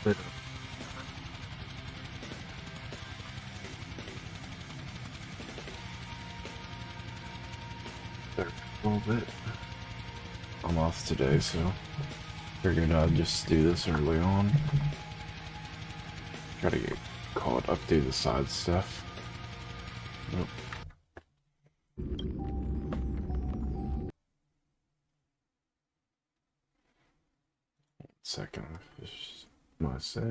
bit of a little bit. I'm off today, so figured I'd just do this early on. Gotta get caught up, do the side stuff. Nope. Second, fish myself.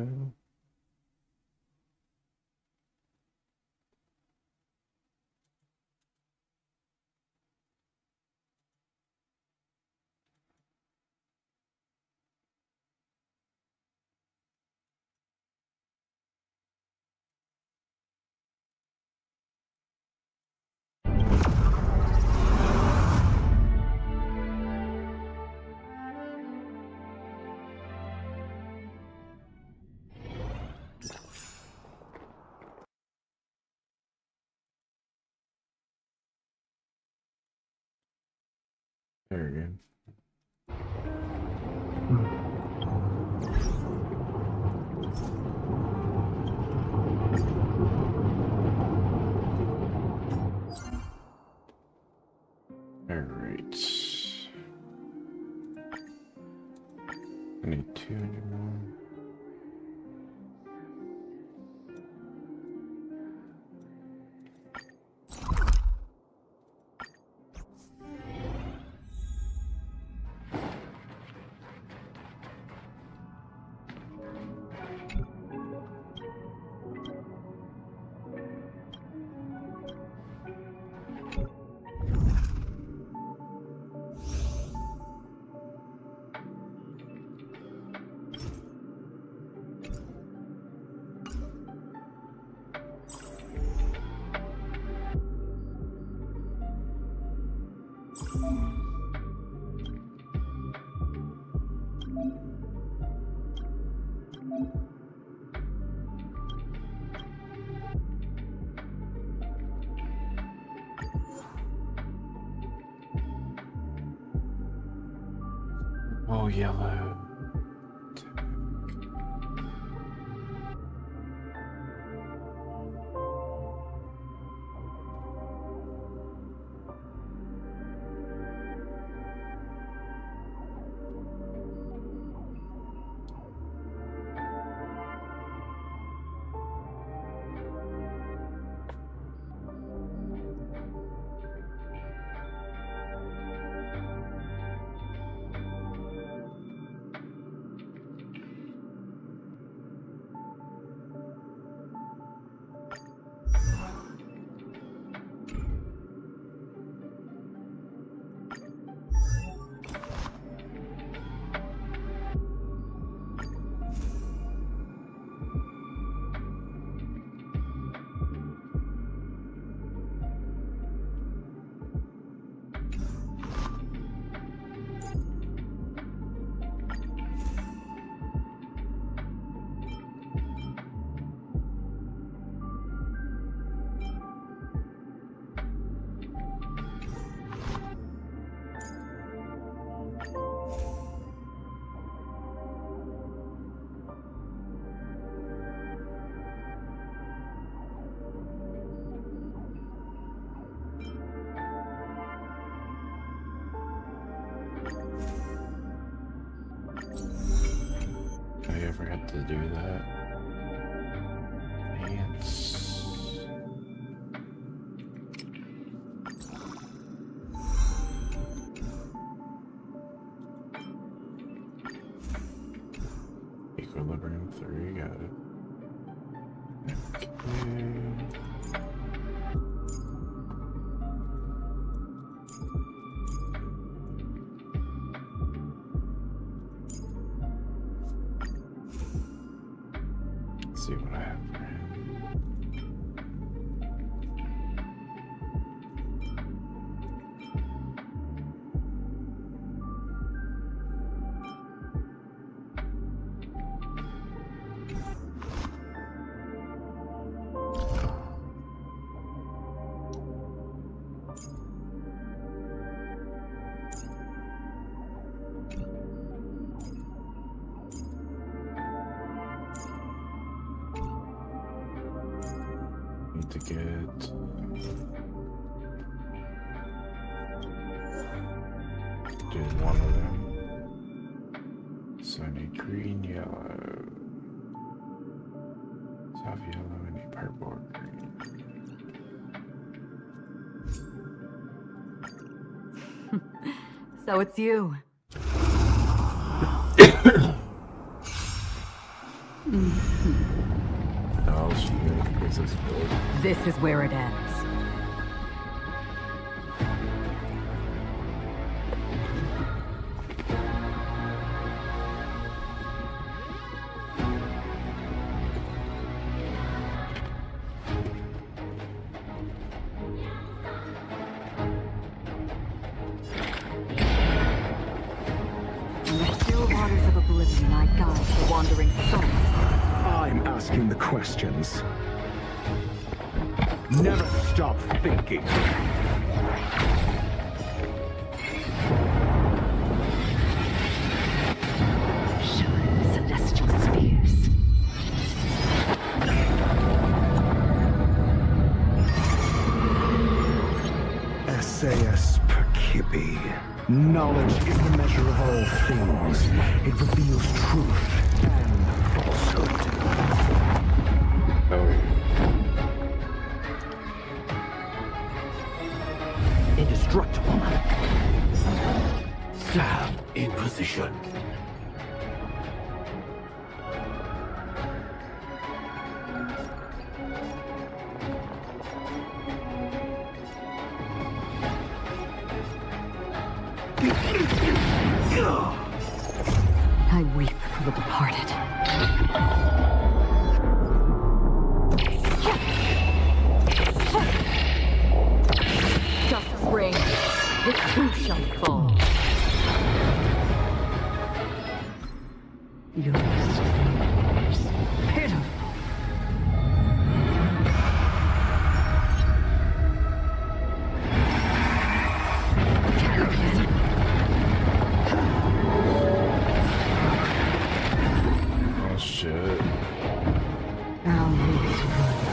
Very good. Alright. I need 200 more. Oh, yellow. I ever had to do that? Ants. Equilibrium 3, got it. Okay. See what I have for him. need to get. Do one of them. So I need green, yellow. So I have yellow, I need purple or green. So it's you. Oh, she is this good. This is where it ends. In the still waters of oblivion, I guide the wandering souls. I'm asking the questions. Never stop thinking. Celestial spheres. SAS per Kibbe. Knowledge is the measure of all things. It reveals truth and falsehood. Oh, Indestructible. Stab in position. I weep for the departed. Just ring. The two shall fall. Your is pitiful. oh shit. I'll leave it alone.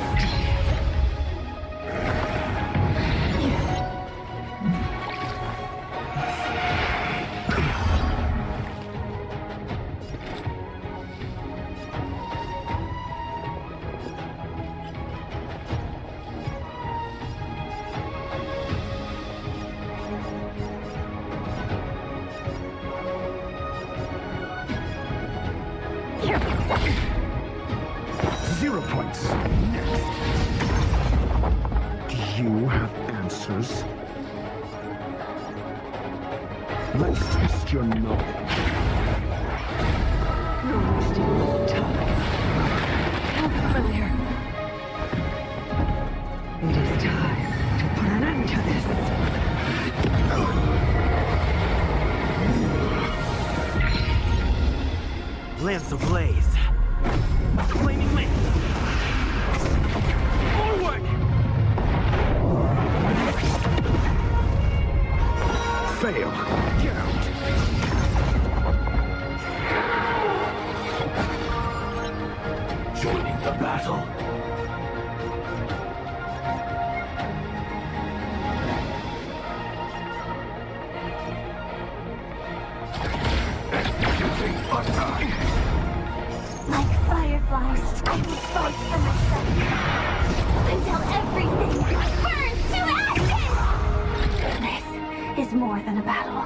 Zero points. Next. Do you have answers? Let's test your knowledge. You're wasting time. How familiar. It is time to put an end to this. Lance ablaze. Flaming lance. Forward! Fail. Get out. Joining the battle. Executing attack. Like fireflies, I will fight for myself until everything burns to ashes! This is more than a battle.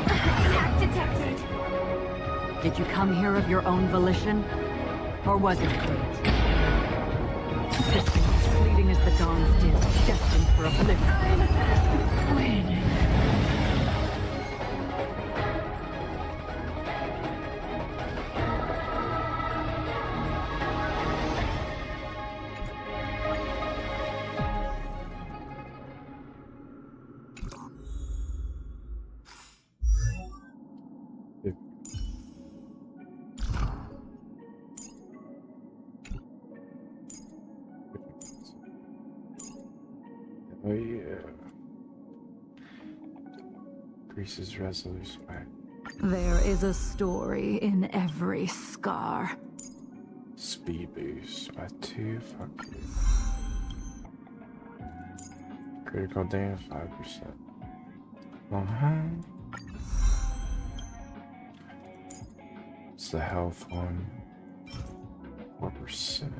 Attack detected! Did you come here of your own volition? Or was it fate? Distant, fleeting as the dawn's dim, destined for oblivion. When? Oh yeah. Increases resolution by There is a story in every scar. speed boost by 2. Fuck you. Critical damage 5%. It's the health one. 4%.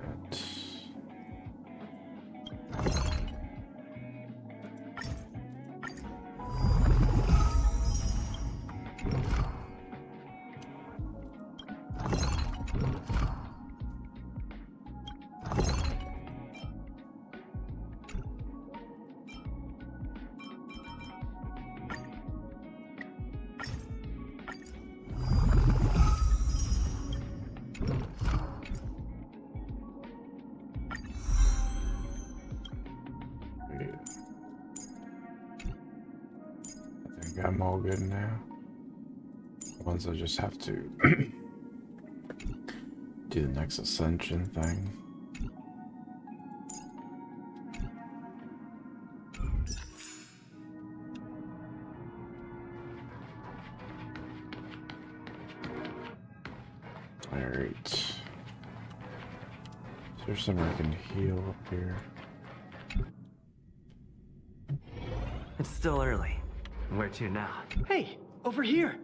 I think I'm all good now. Once I just have to do the next ascension thing. Alright. Is there somewhere I can heal up here? It's still early. Where to now? Hey, over here!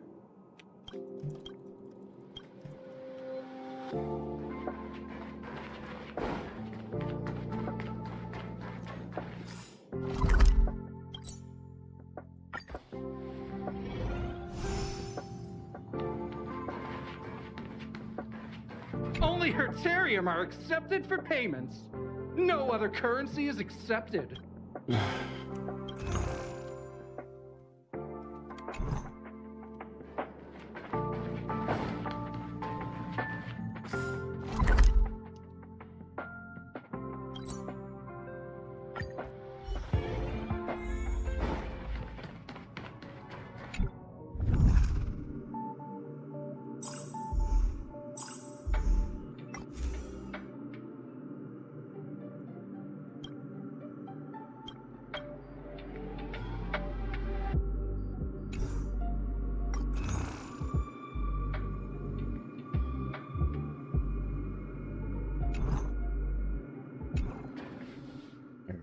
Only Hertarium are accepted for payments. No other currency is accepted.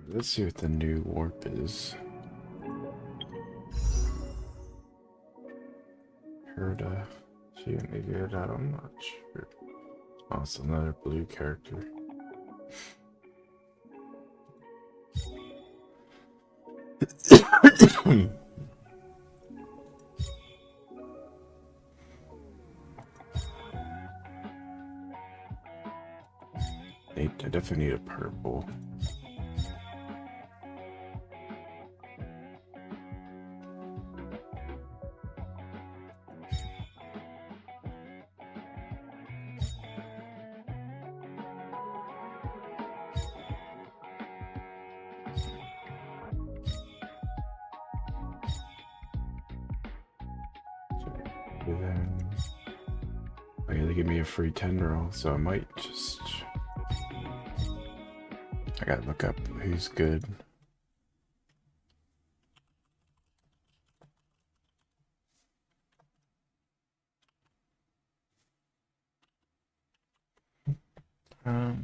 Let's see what the new warp is. Herda. She gonna be good? I'm not sure. Oh, it's another blue character. I definitely need a purple. Then, oh yeah, they give me a free 10 roll, so I might just. I gotta look up who's good. Um.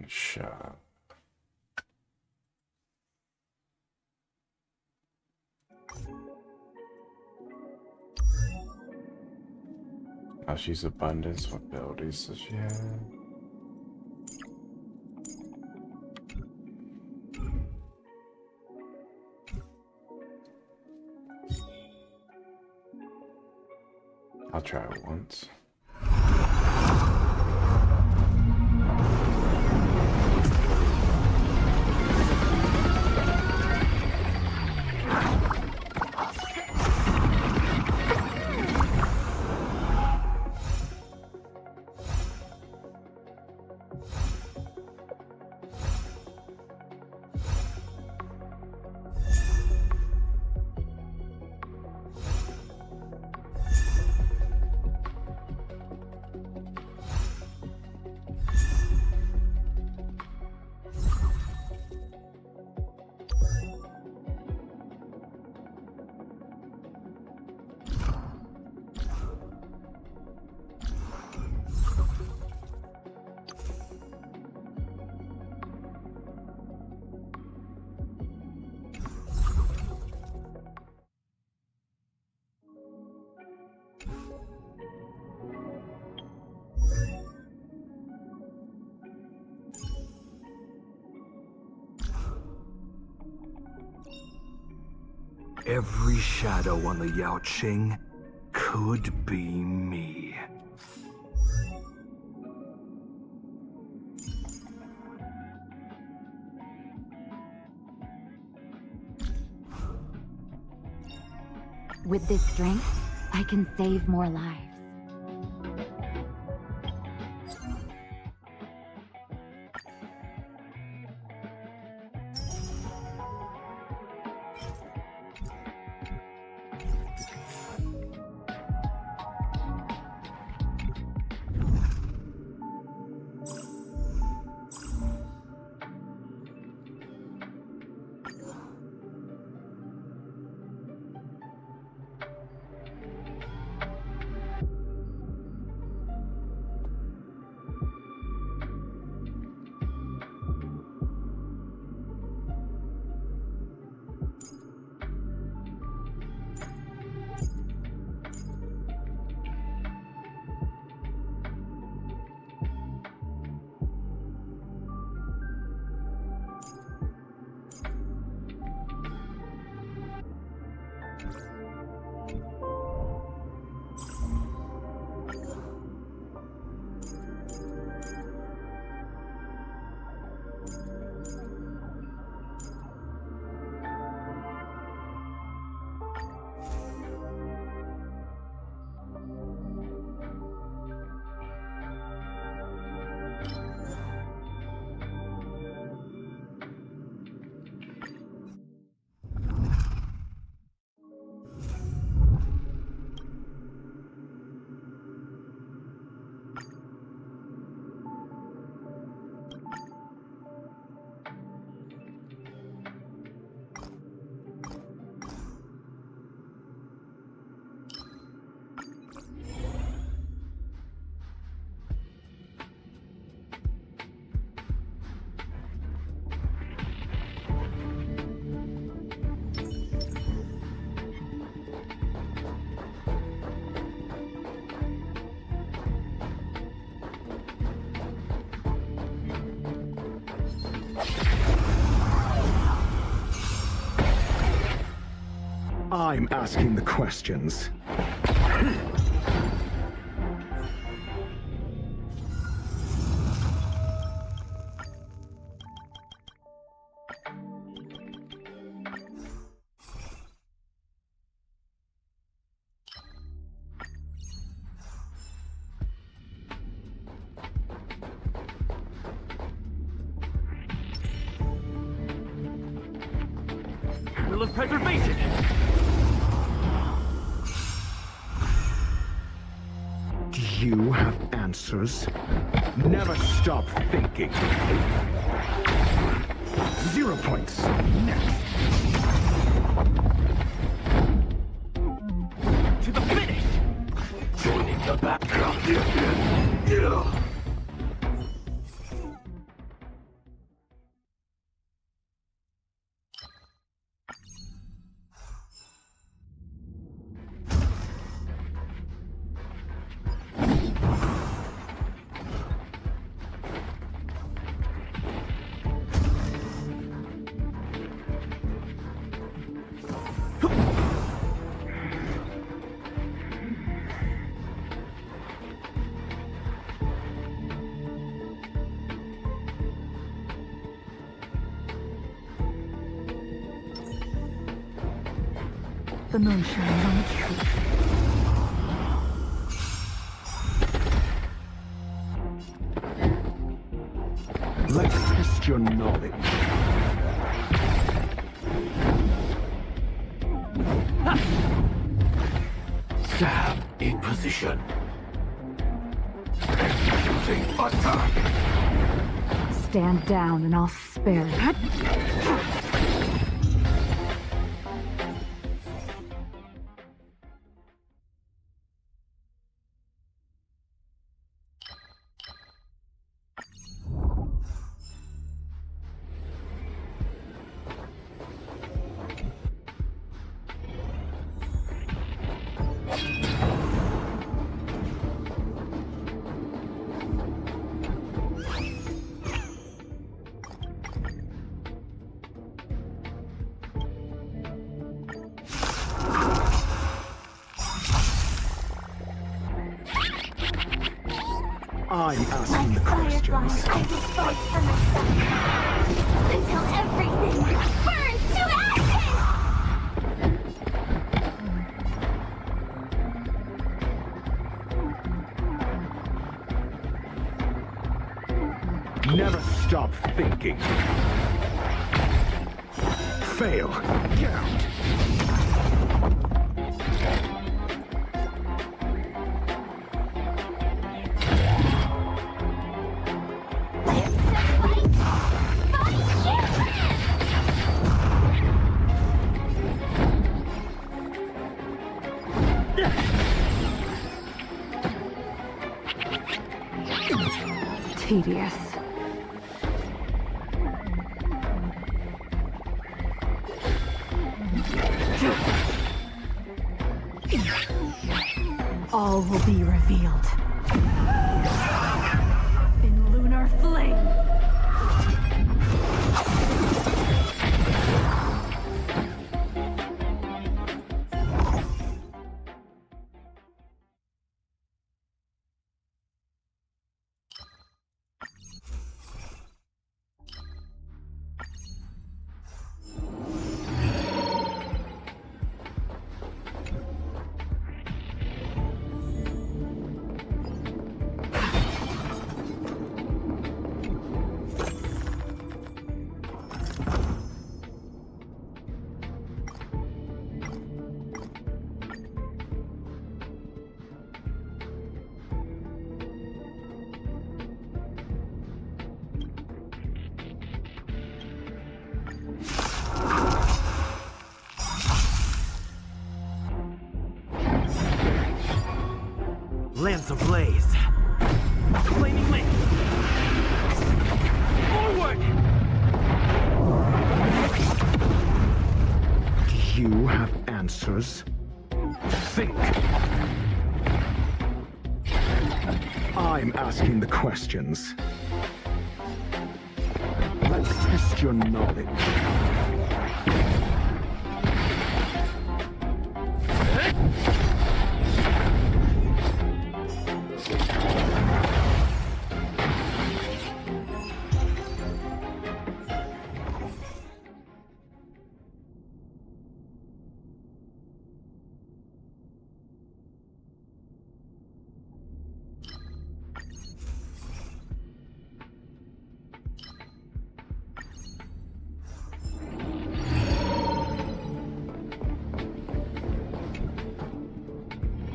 Shot. Oh, she's abundance. What abilities does she have? I'll try it once. Every shadow on the Yao Qing could be me. With this strength, I can save more lives. I'm asking the questions. Rule of preservation! Do you have answers? Never stop thinking. 0 points. Next. To the finish! Joining the background. Yeah. The moon shines on the truth. Let's test your knowledge. Stab in position. Executing attack. Stand down and I'll spare you. I'm asking the Like questions. fireflies, I will fight for myself until everything burns to ashes! Never stop thinking. Fail. Count. Tedious. All will be revealed in lunar flame. Lance ablaze. Flaming link. Forward! Do you have answers? Think. I'm asking the questions. Let's test your knowledge.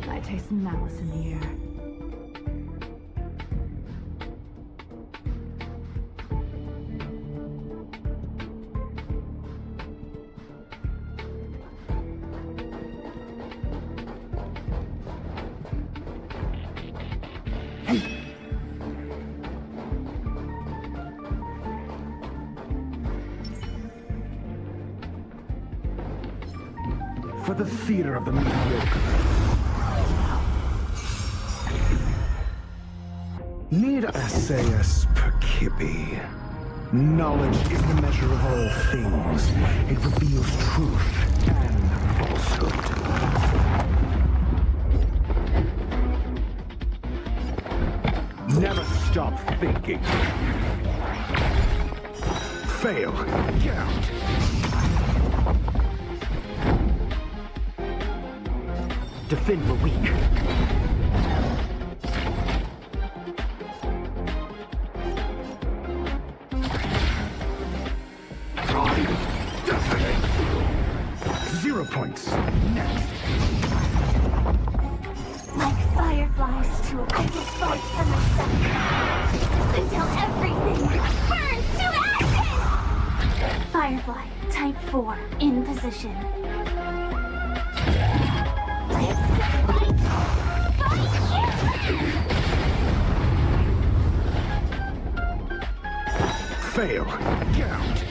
I taste malice in the air. For the theater of the mediocre. Need essayus percipi. Knowledge is the measure of all things. It reveals truth and falsehood. Never stop thinking. Fail. Count. to fend the weak. Pride, definite. 0 points. Next. Like fireflies to a I will fight for myself until everything burns to ashes! Firefly, type 4, in position. Fail. Get out.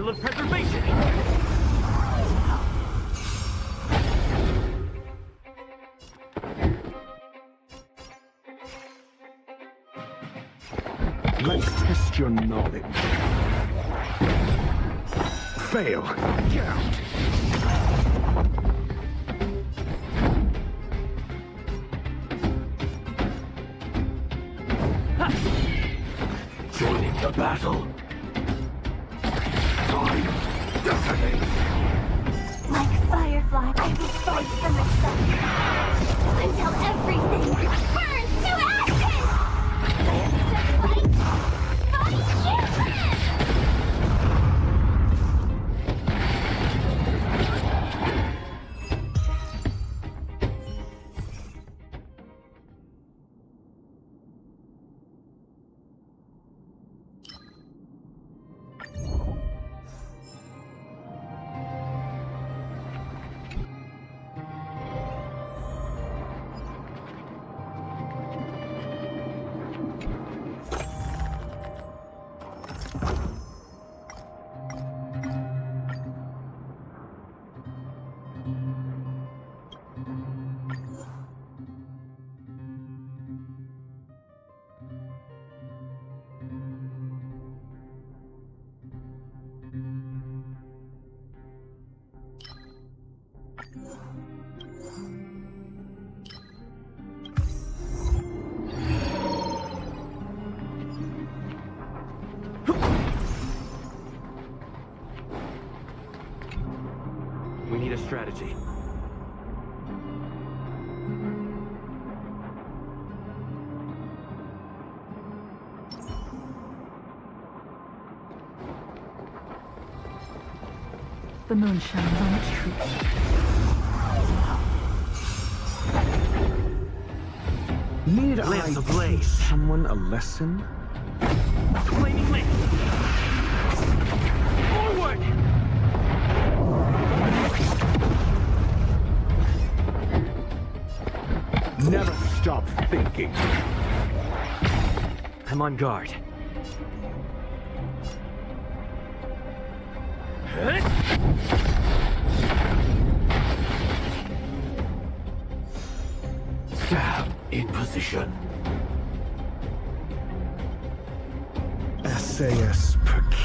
Rule of preservation! Let's test Test your knowledge. Fail. Get out. Joining the battle. Time. Detonate. Like Firefly, I will fight for myself. Until everything burns to ashes! Fight! Fight human! We need a strategy. The moon shines on its truth. Need Lance I ablaze. teach someone a lesson? Flaming link! Forward! Never stop thinking. I'm on guard. Stab in position. Essayus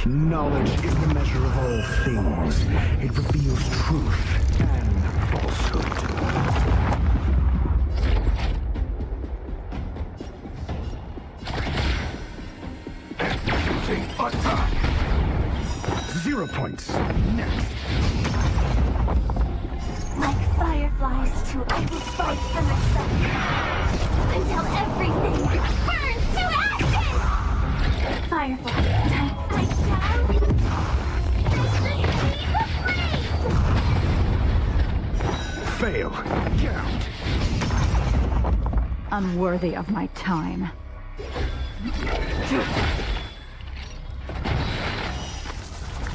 knowledge is the measure of all things. It reveals truth and falsehood. Executing attack. 0 points. Next. Like fireflies too, I will fight for myself. Until everything burns to ashes! Firefly, time fight down. Fail. Get out. Unworthy of my time.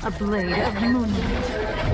A blade of moonlight.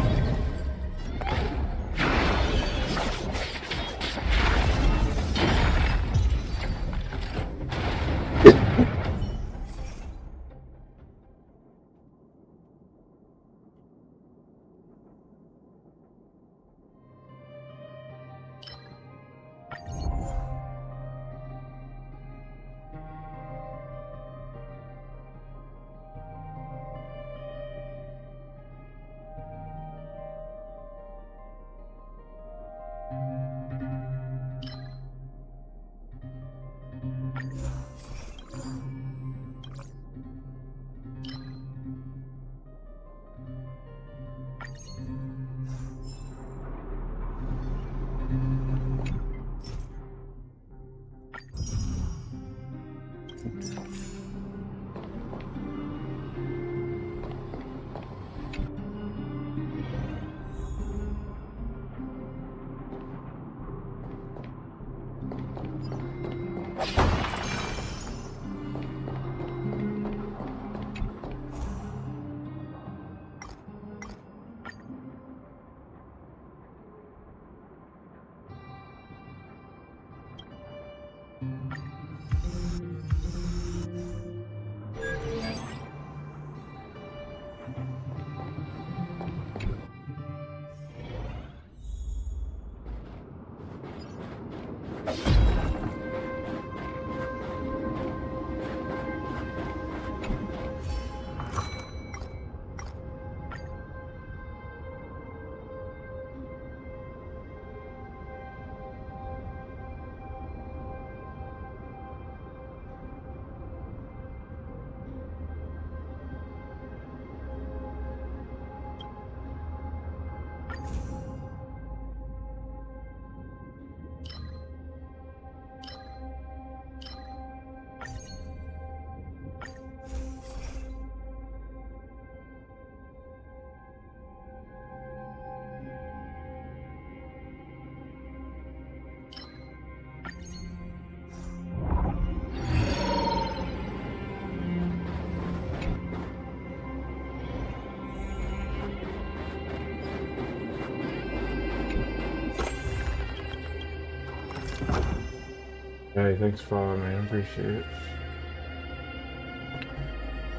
Hey, thanks for following me. I appreciate it.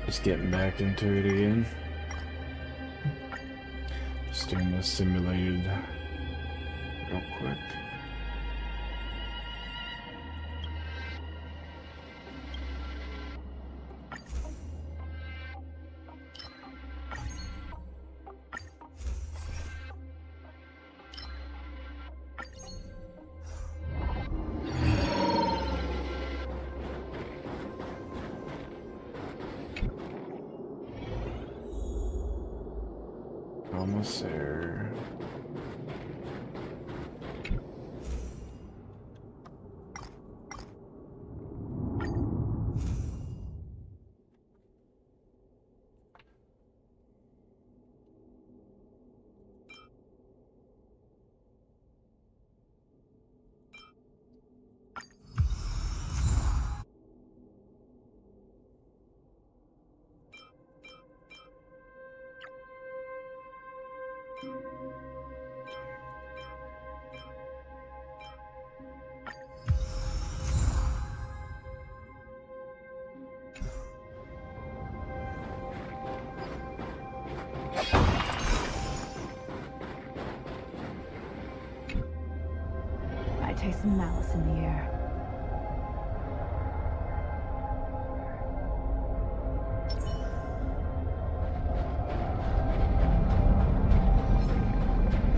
Just getting back into it again. Just doing this simulated real quick. Almost there. I taste some malice in the air.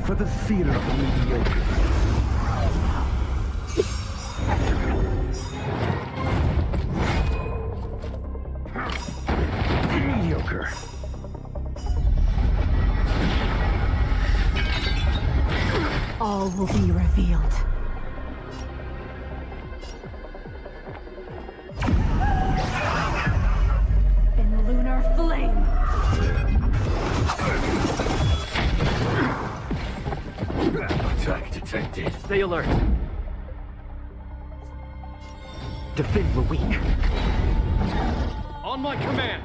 For the fear of the mediocre. Mediocre. All will be revealed. In lunar flame. Attack detected. Stay alert. Defend the weak. On my command.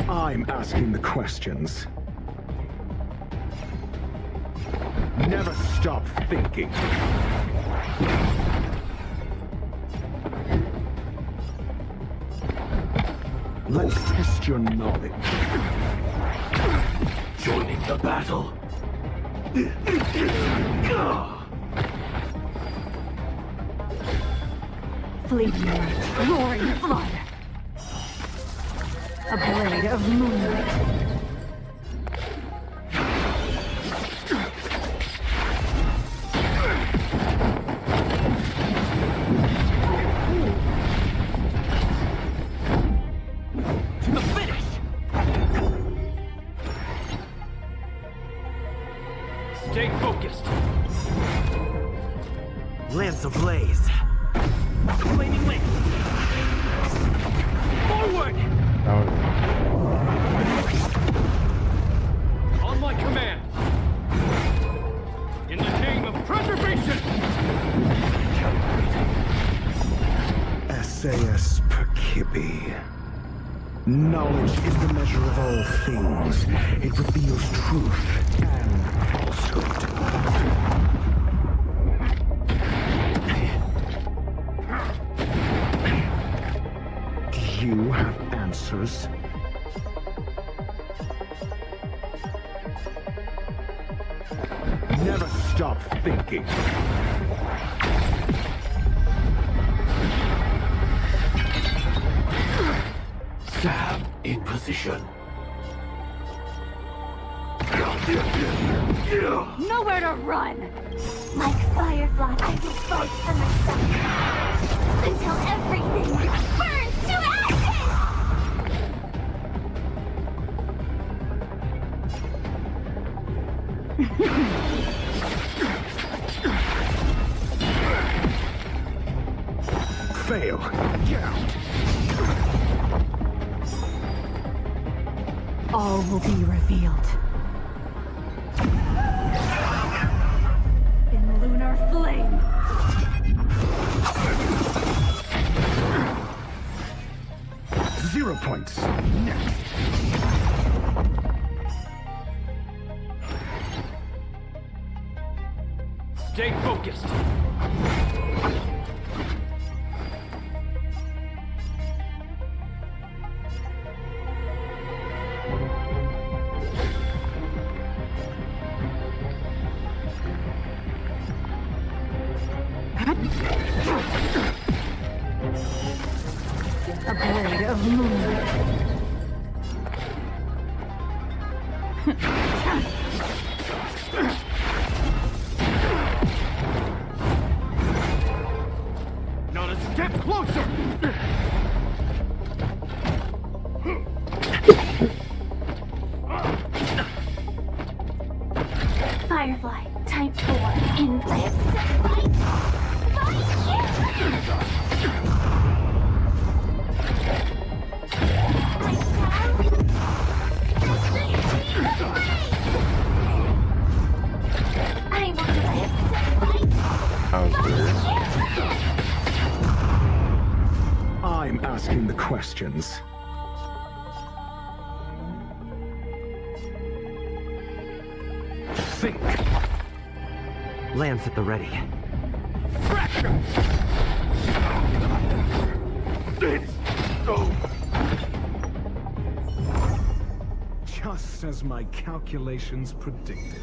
I'm asking the questions. Never stop thinking. Let's test your knowledge. Joining the battle. Fleeting light, roaring flood. A blade of moonlight. To the finish! Stay focused. Lance ablaze. Flaming lance. Forward! On my command. In the name of preservation. SAS Perkibi. Knowledge is the measure of all things. It reveals truth and falsehood. Do you have answers? Never stop thinking. Stab in position. Nowhere to run! Like Firefly, I will fight for myself. Until everything burns to ashes! Fail. Get out. All will be revealed. In lunar flame. 0 points. Next. Stay focused. A blade of moonlight. Not a step closer! Firefly, type 4, in place. Fight! That was weird. I'm asking the questions. Think! Lance at the ready. Fracture! It's so Just as my calculations predicted.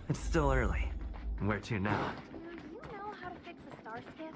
It's still early. Where to now? Do you know how to fix a star skip?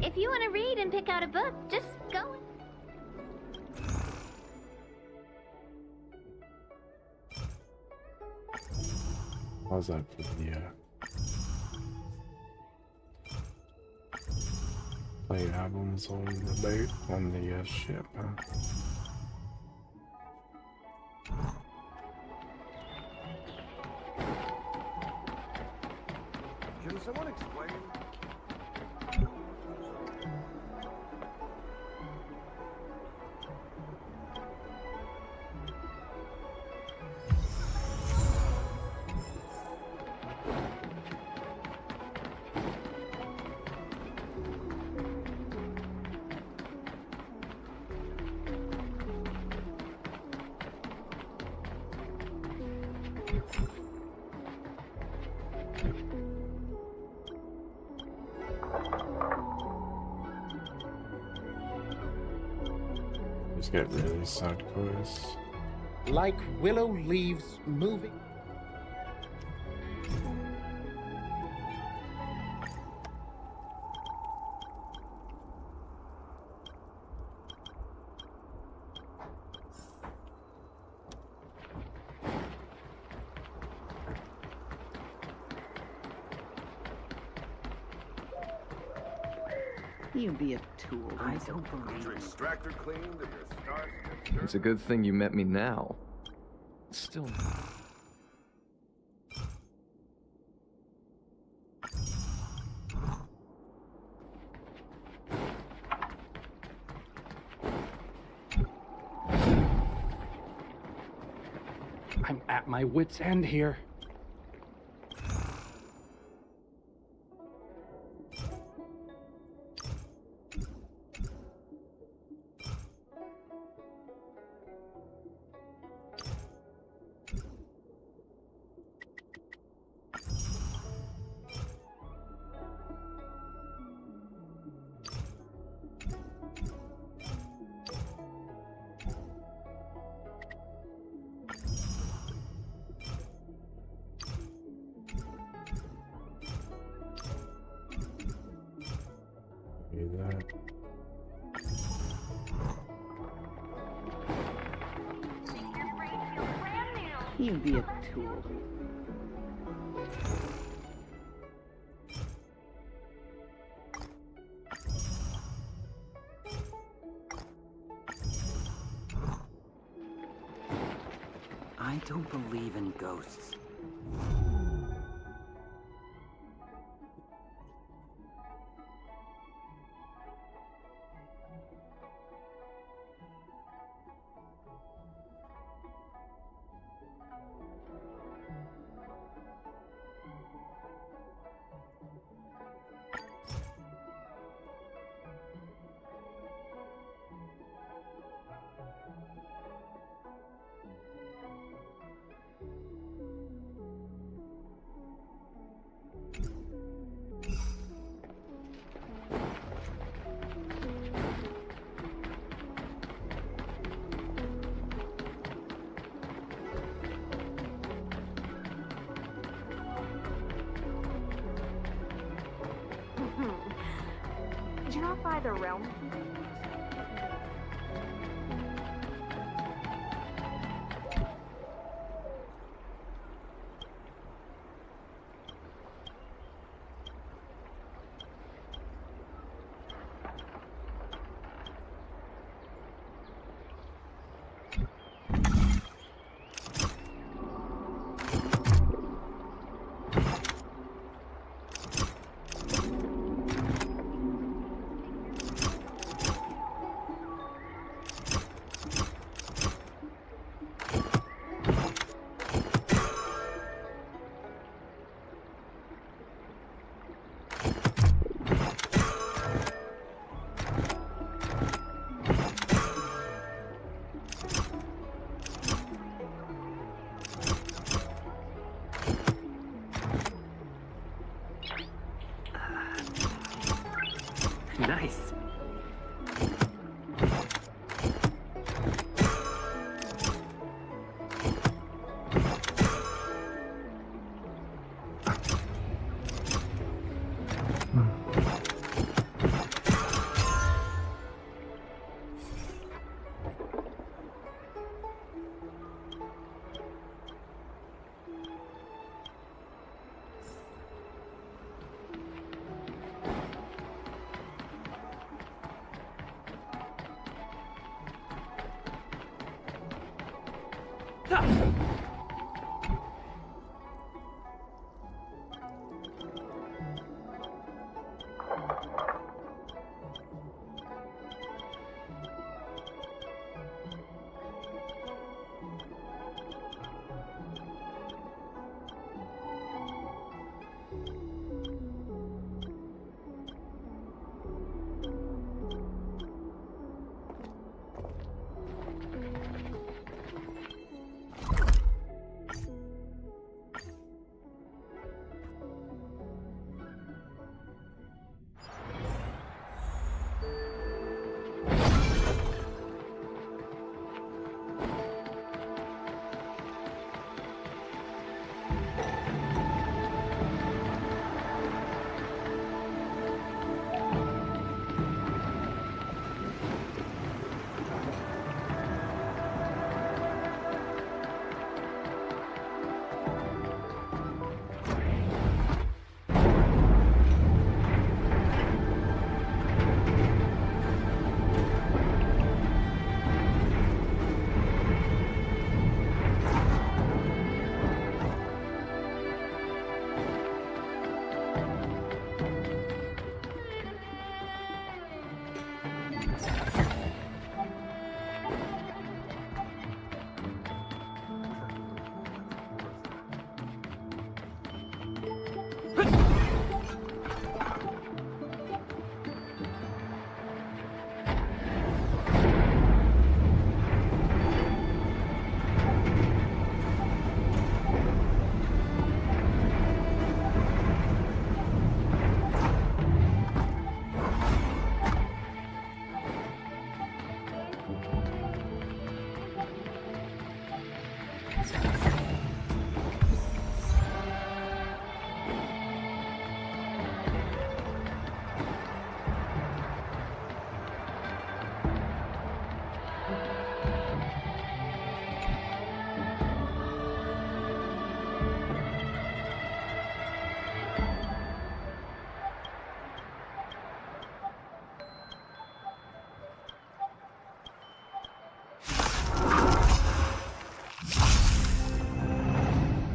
If you want to read and pick out a book, just go. How's that for the play albums on the boat on the ship? Can someone explain? Just get really side quests. Like willow leaves moving. You be a tool. I don't Get believe. your extractor cleaned and your stars. It's a good thing you met me now. Still. I'm at my wit's end here. Do that. You be a tool. I don't believe in ghosts. Did you not buy the realm? Nice.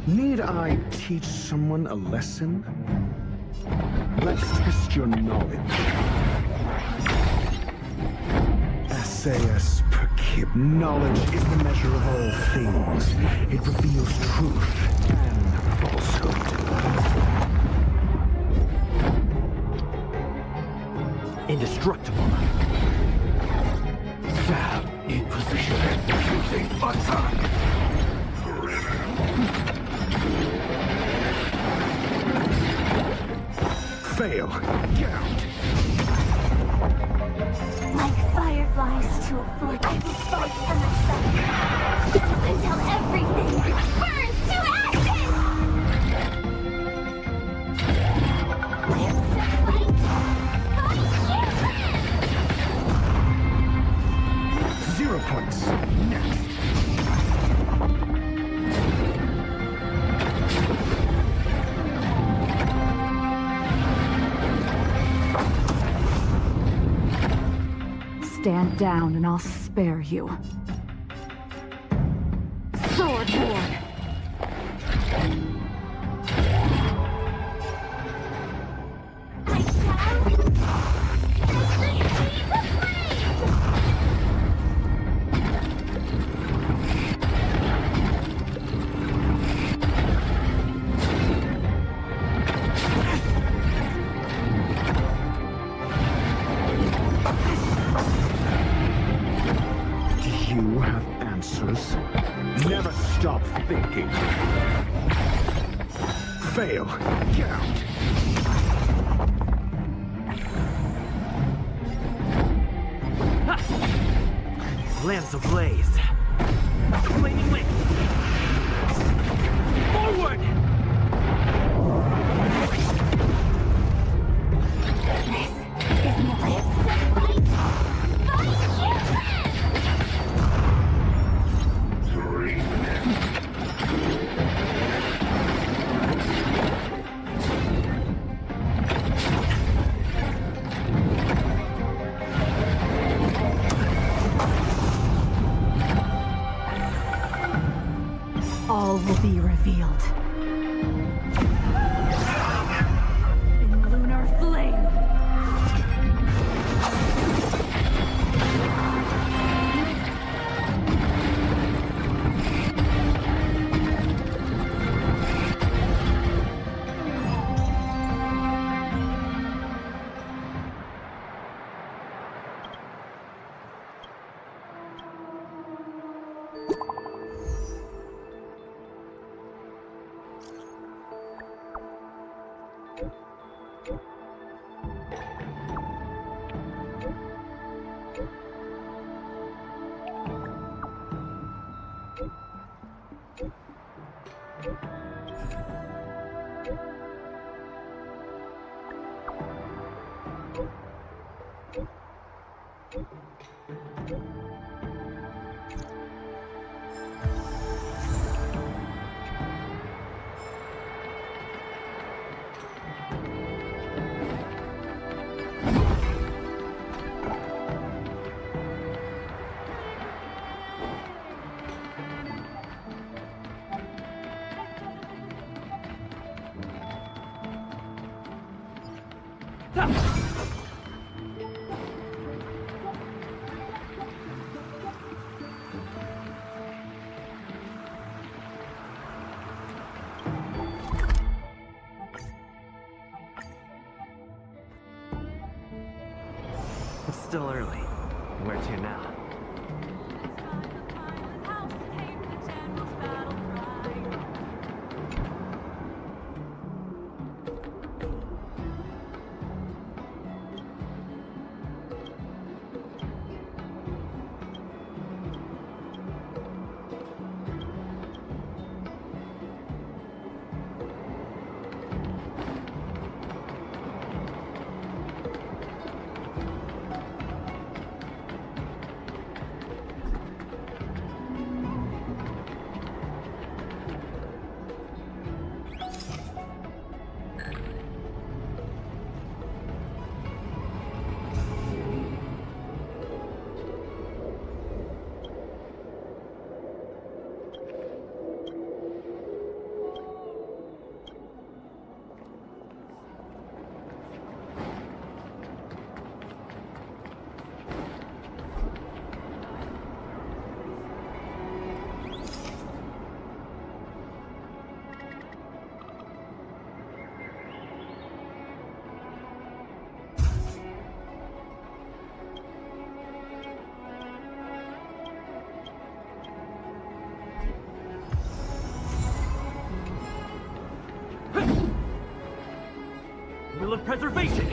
Need I teach someone a lesson? Let's test your knowledge. Assayus percip. Knowledge is the measure of all things. It reveals truth and falsehood. Indestructible. Stab in position executing attack. Fail. Get out. Like fireflies to a flame, I will fight for myself until everything burns to ashes! I am so fight! Fight you! Stand down and I'll spare you. Sword Ward! You have answers. Never stop thinking. Fail. Get out. Lamps ablaze. Flaming wings. Forward! This is more than All will be revealed. In lunar flame. It's still early. Where to now? Will of preservation!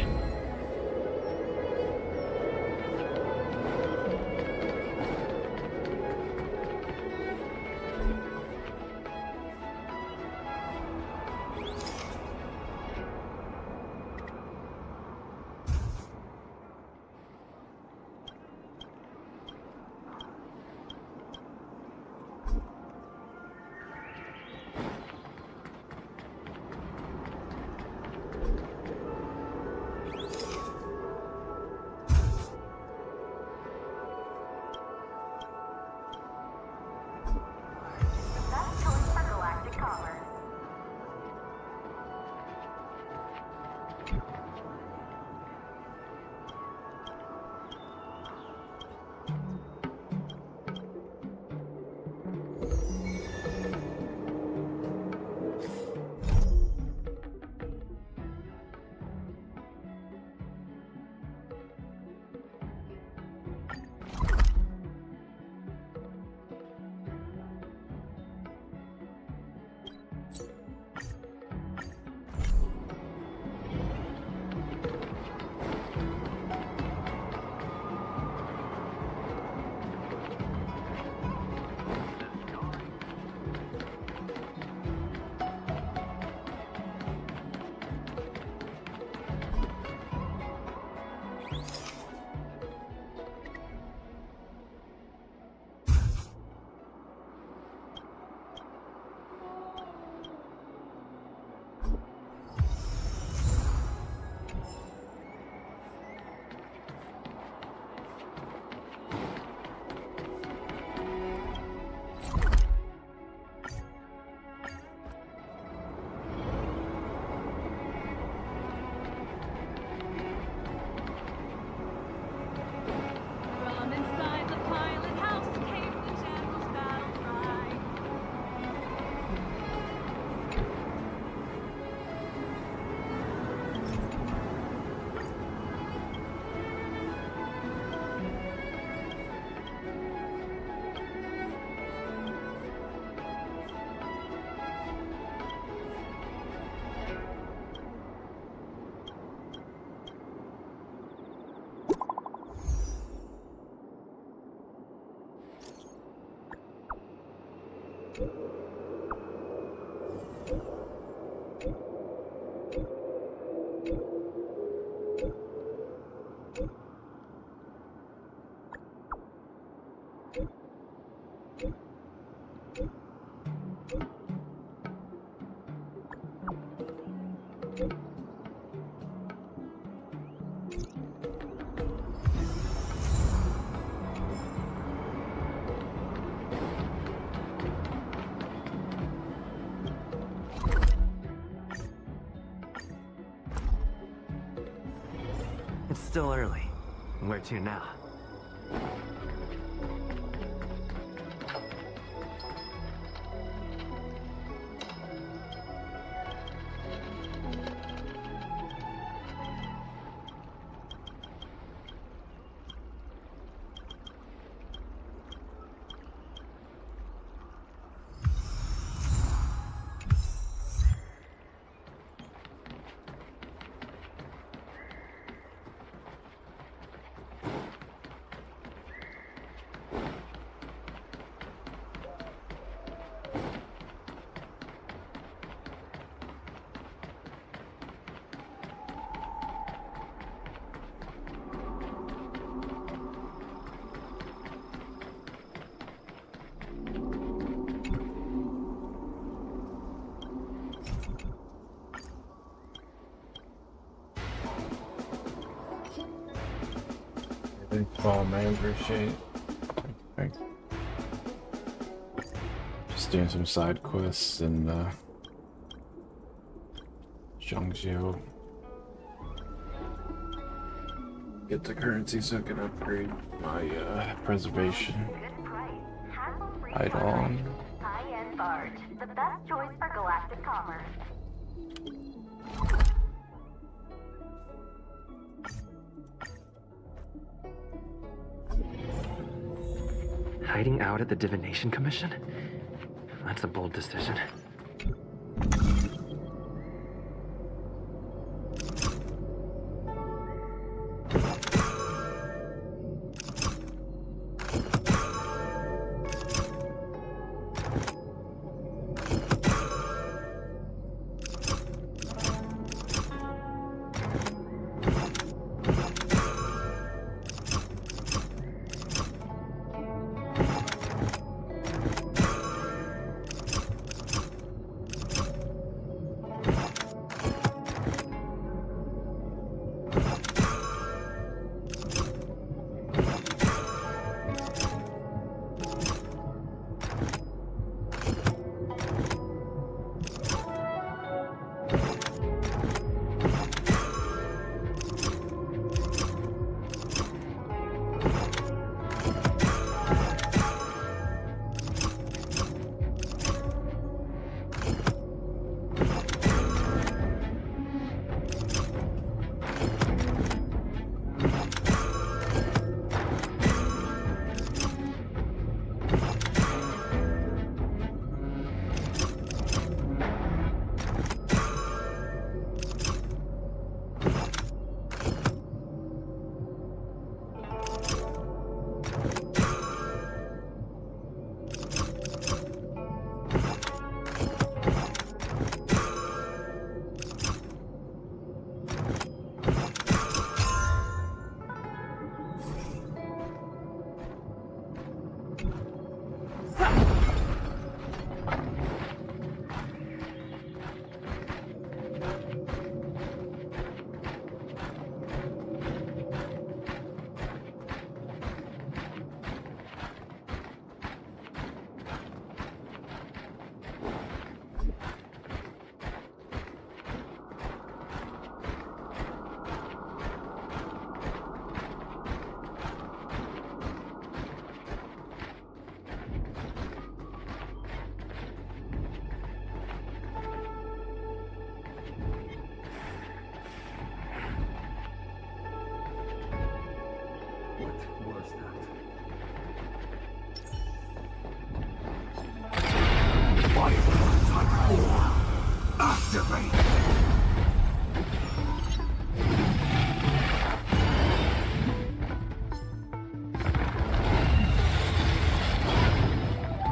It's still early. Where to now? Thanks, Paul, man. Appreciate it. Okay. Just doing some side quests in Zhangzhou. Get the currency so I can upgrade my preservation. Good price. Hassle-free Idol. high-end barge. The best choice for galactic commerce. Hiding out at the Divination Commission? That's a bold decision.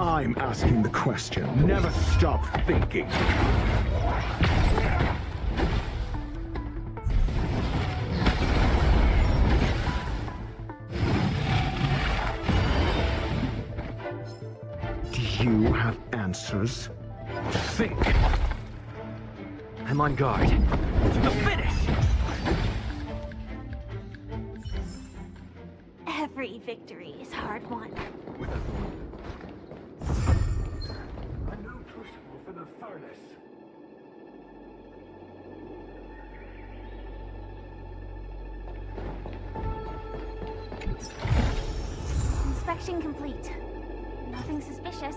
I'm asking the question. Never stop thinking. Do you have answers? Think. I'm on guard. To the finish! Every victory is hard won. A new crucible for the furnace. Inspection complete. Nothing suspicious.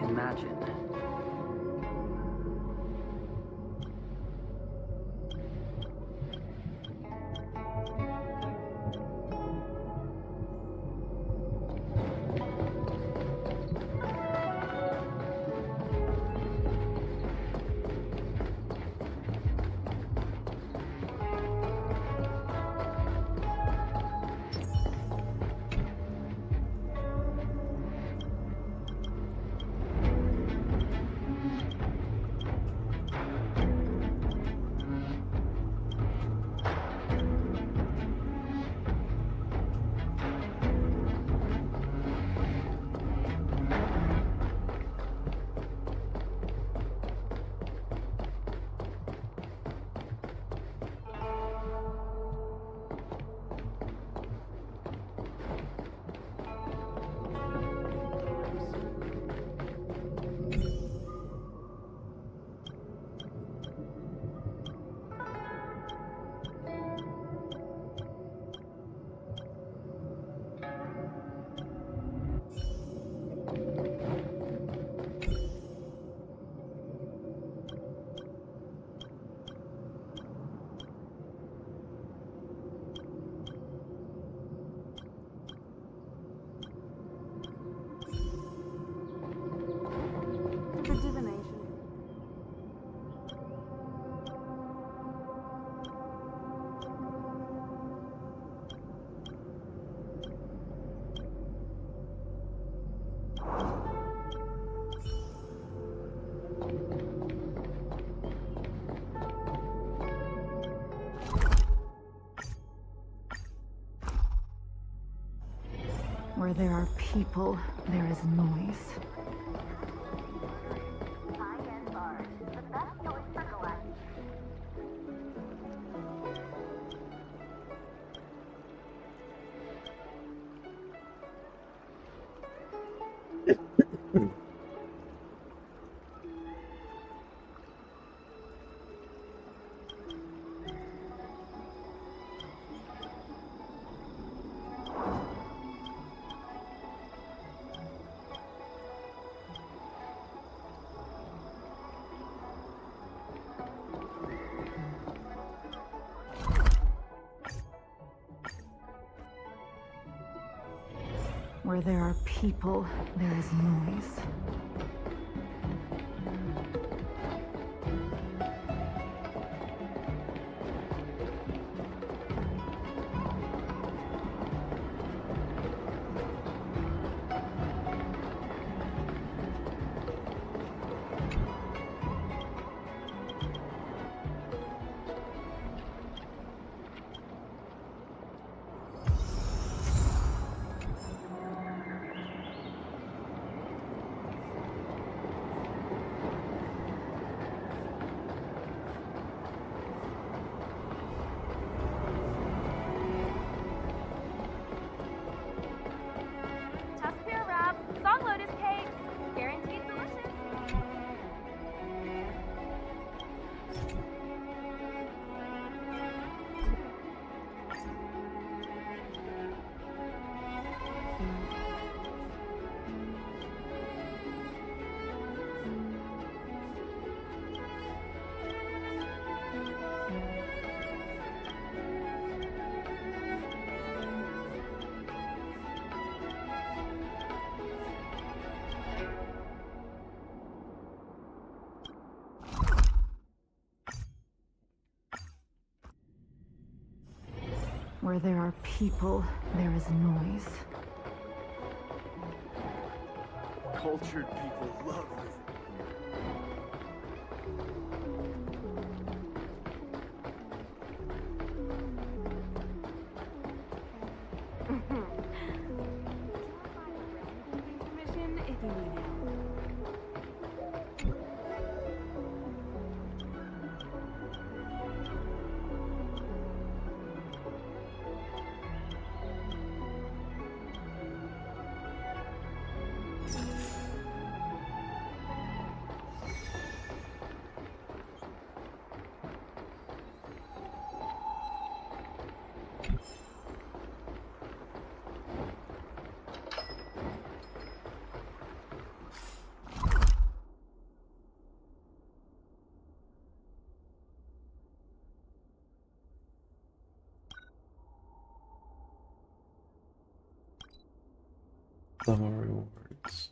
Imagine. Where there are people, there is noise. High-end bars. The best noise for Galactic. Where there are people, there is noise. Where there are people, there is noise. Cultured people love visiting. Information if you need help. Level rewards.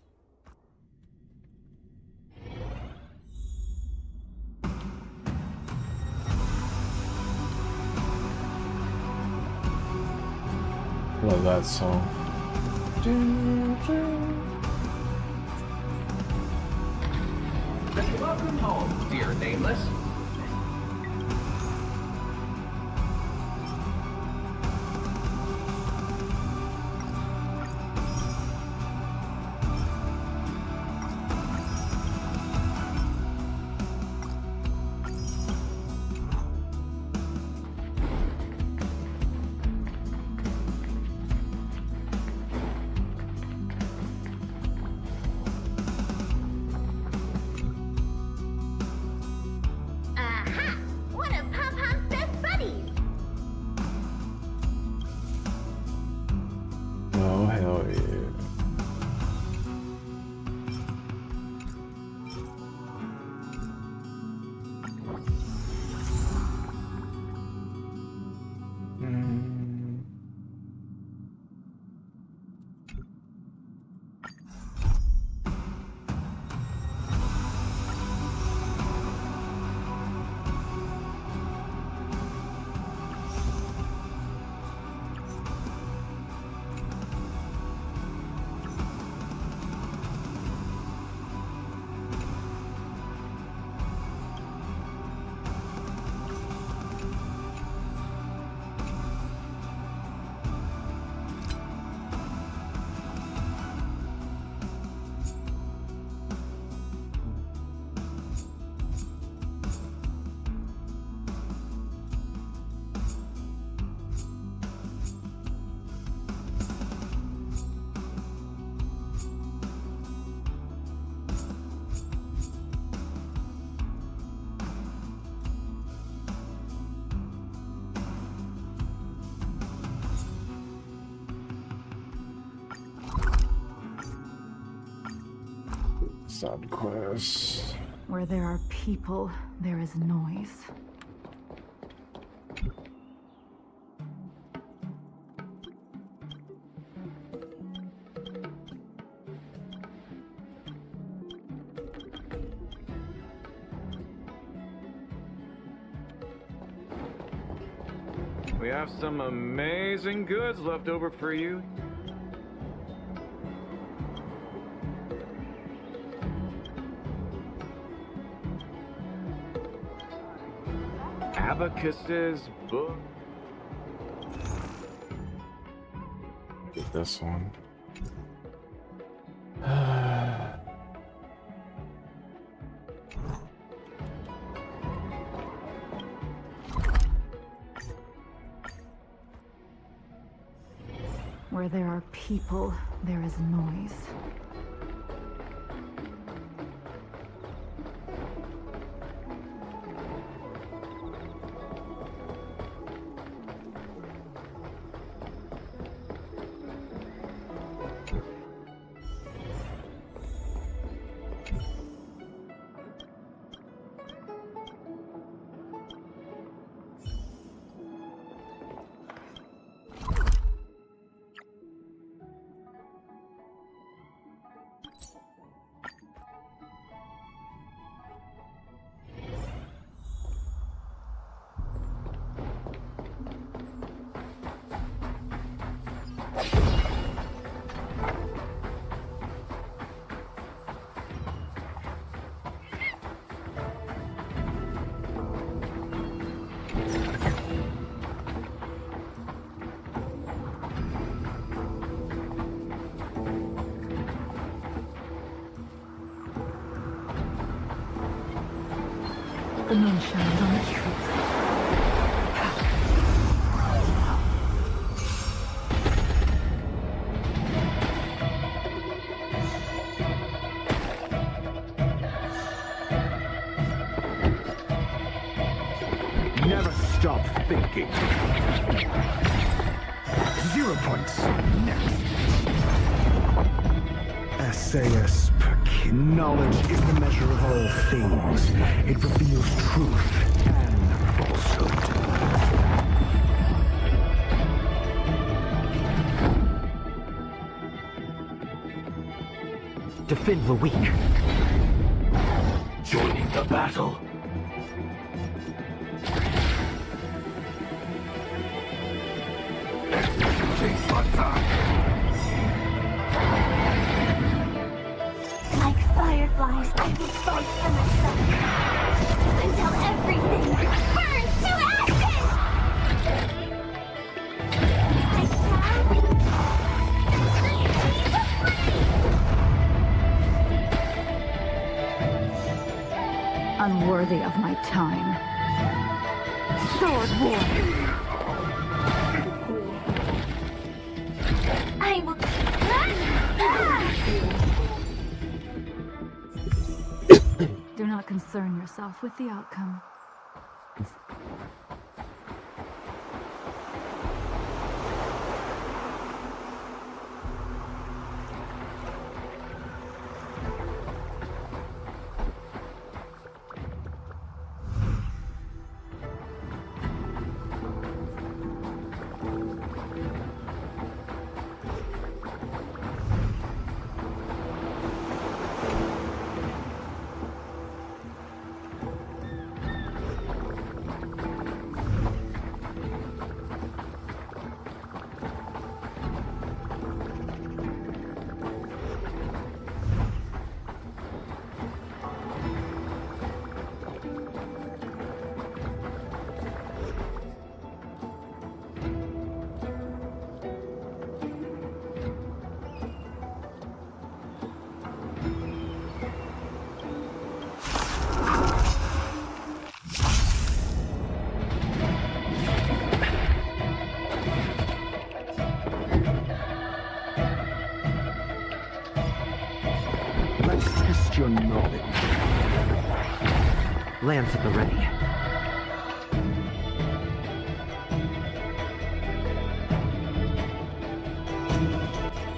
Love that song. Welcome home, dear Nameless. Aha! One of Pom-Pom's best buddies! Oh, hell yeah. Side quest. Where there are people, there is noise. We have some amazing goods left over for you. Abacuses, book. Get this one. Where there are people, there is noise. The moon shines on the truth. Never stop thinking. 0 points. Next. Essayus knowledge is the measure of all things. It reveals truth and falsehood. Defend the weak. Joining the battle. Executing attack. Like fireflies, I will fight for myself until everything burns to ashes! I shall be Unworthy of my time. Sword war. I will... Do not concern yourself with the outcome. Let's test your knowledge. Lance at the ready.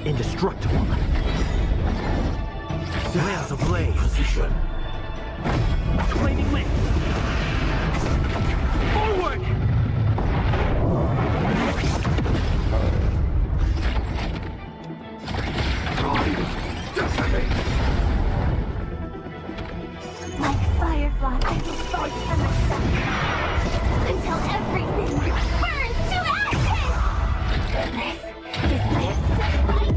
Indestructible. Lance ablaze. Position. Flaming lance. Forward! like fireflies, I will fight for myself until everything burns to ashes! This is my fight!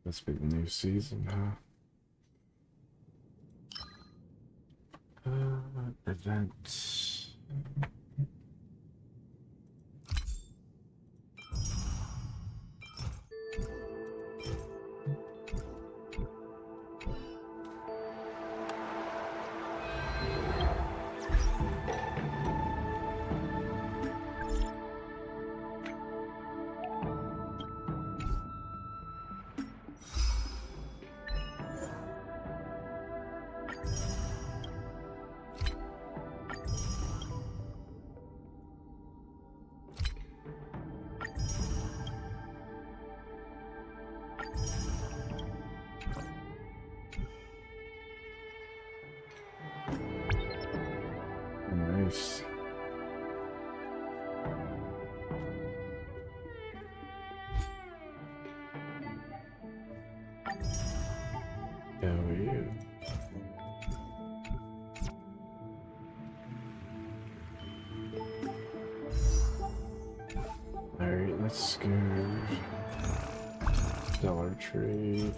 Must be the new season, huh? Event. Nice. How are you? Alright, let's go. Dollar trade.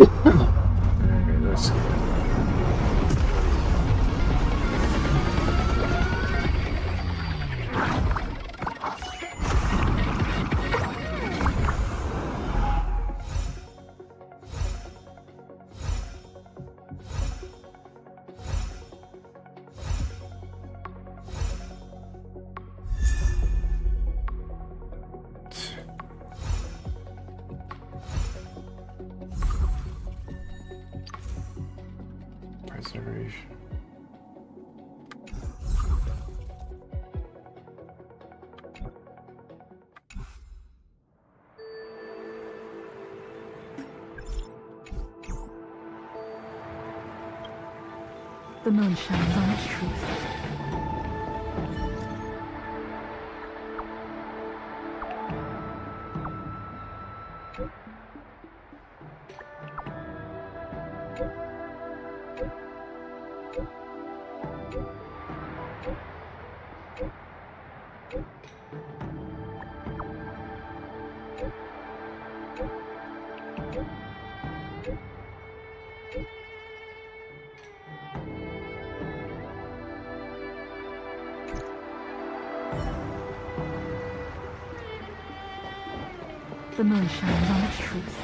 Alright, let's go. Preservation. The moon shines on its truth. The moon shines on its truth.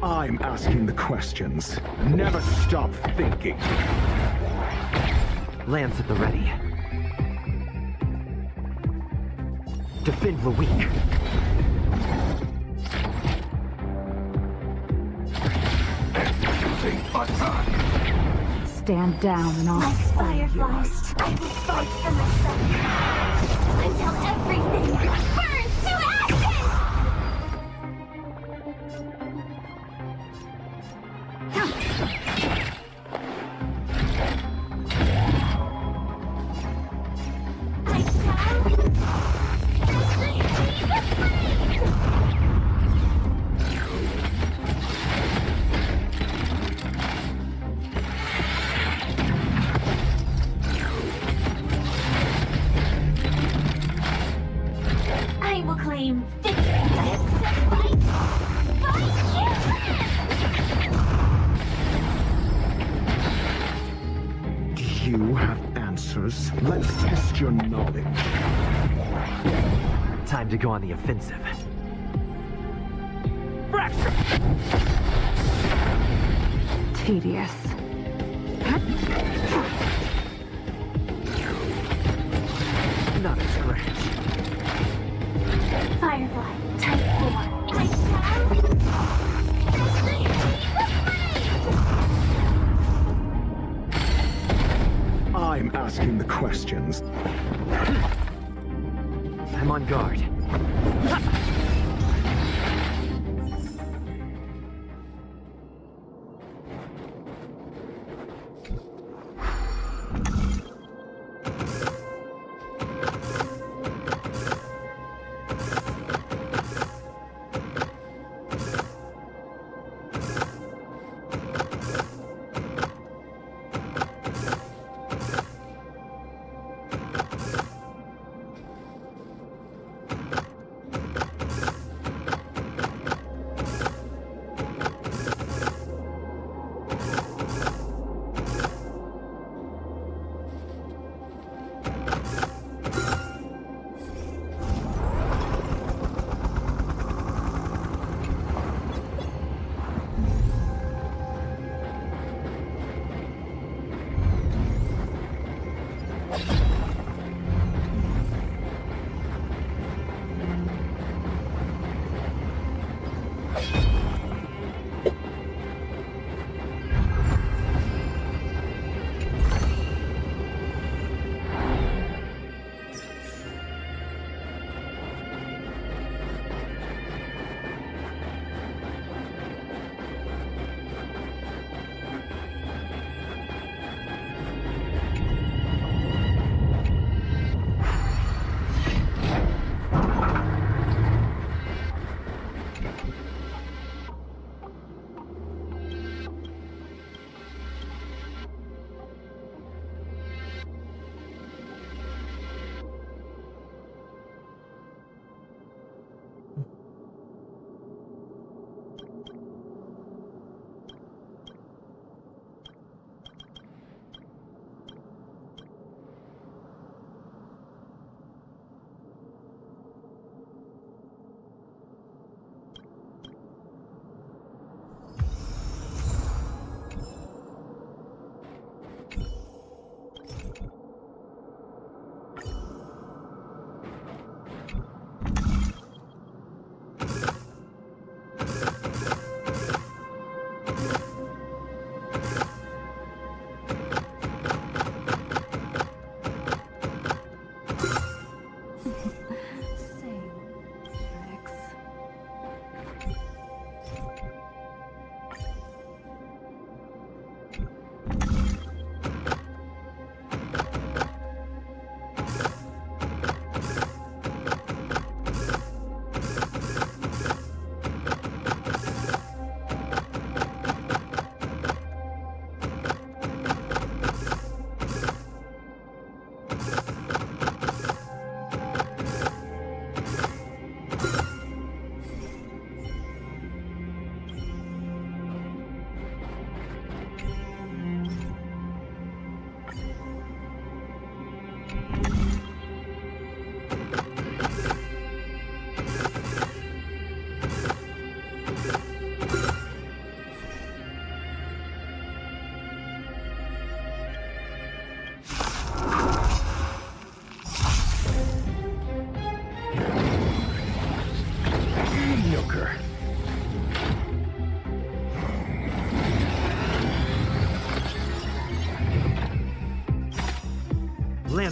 I'm asking the questions. Never stop thinking. Lance at the ready. Defend the weak. Executing attack. Stand down and I'll Like slay you. fireflies, I will fight for myself until everything burns to ashes! I shall I will claim victory. I have set fight. Do you have answers? Let's test your knowledge. Time to go on the offensive. Tedious. Not a scratch. Firefly, type 4. I shall I'm asking the questions. I'm on guard.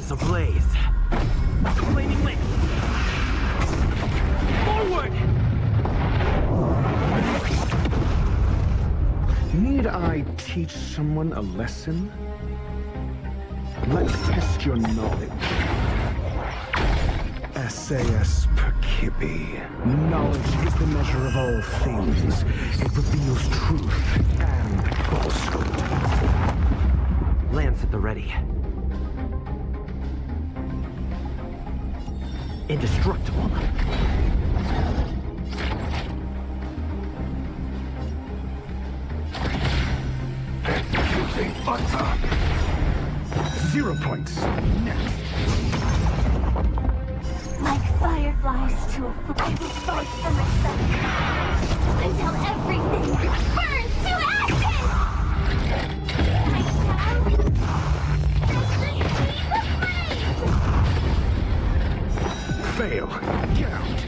world's ablaze. Flaming link! Forward! Need I teach someone a lesson? Let's test your knowledge. SAS Perkibi. Knowledge is the measure of all things. It reveals truth and falsehood. Lance at the ready. Indestructible. Executing attack. 0 points. Next. Like fireflies to a flame. I will fight for myself until everything burns to ashes! I shall the Fail. Get out.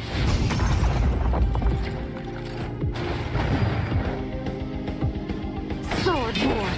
Sword war.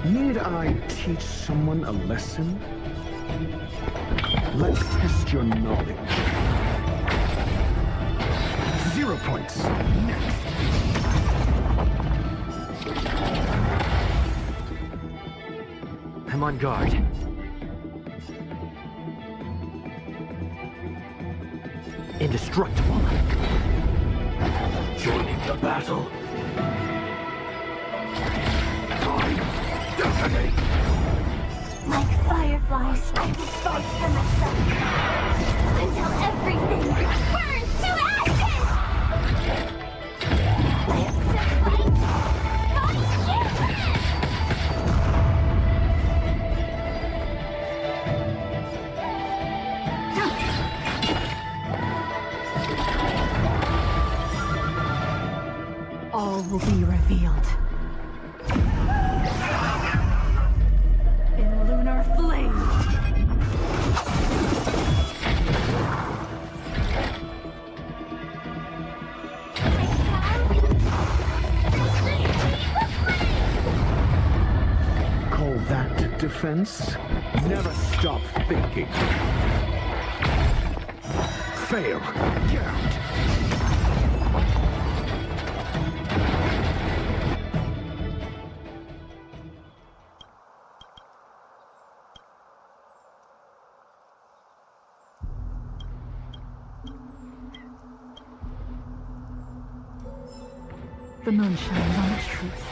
Need I teach someone a lesson? Let's test your knowledge. 0 points. Next. I'm on guard. Indestructible. Joining the battle. Time. Detonate. Like fireflies, I will fight for myself until everything burns to ashes! I accept fight! All will be revealed. In lunar flame. Call that defense? Never stop thinking. fail. Get out. The moon shines on its truth.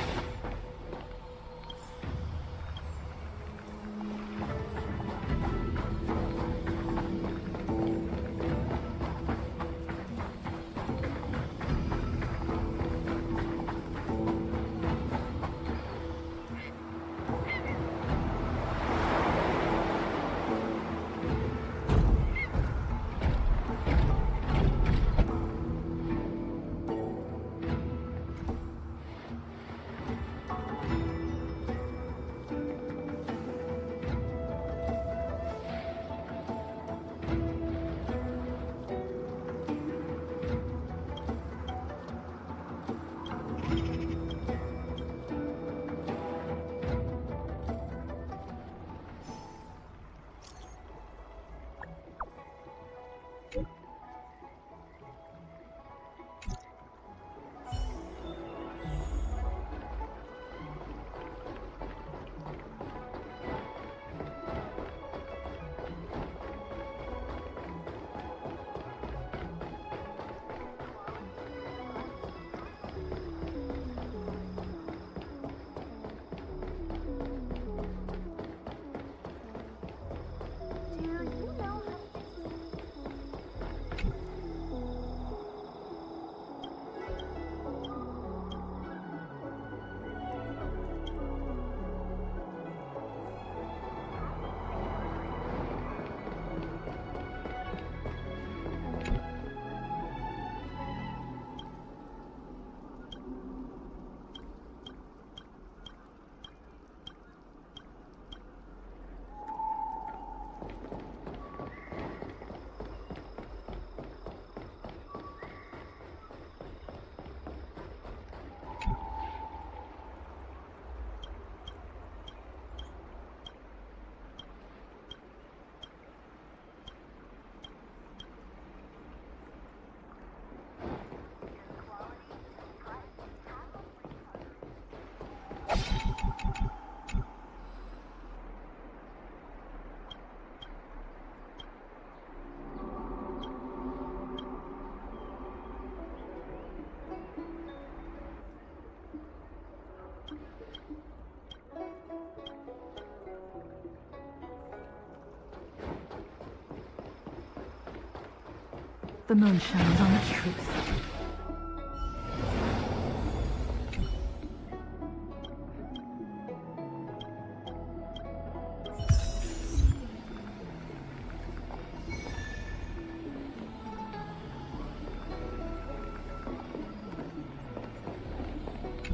The moon shines on its truth.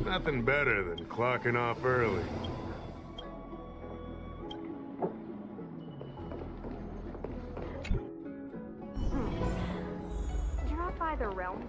Nothing better than clocking off early. Drop by the realm.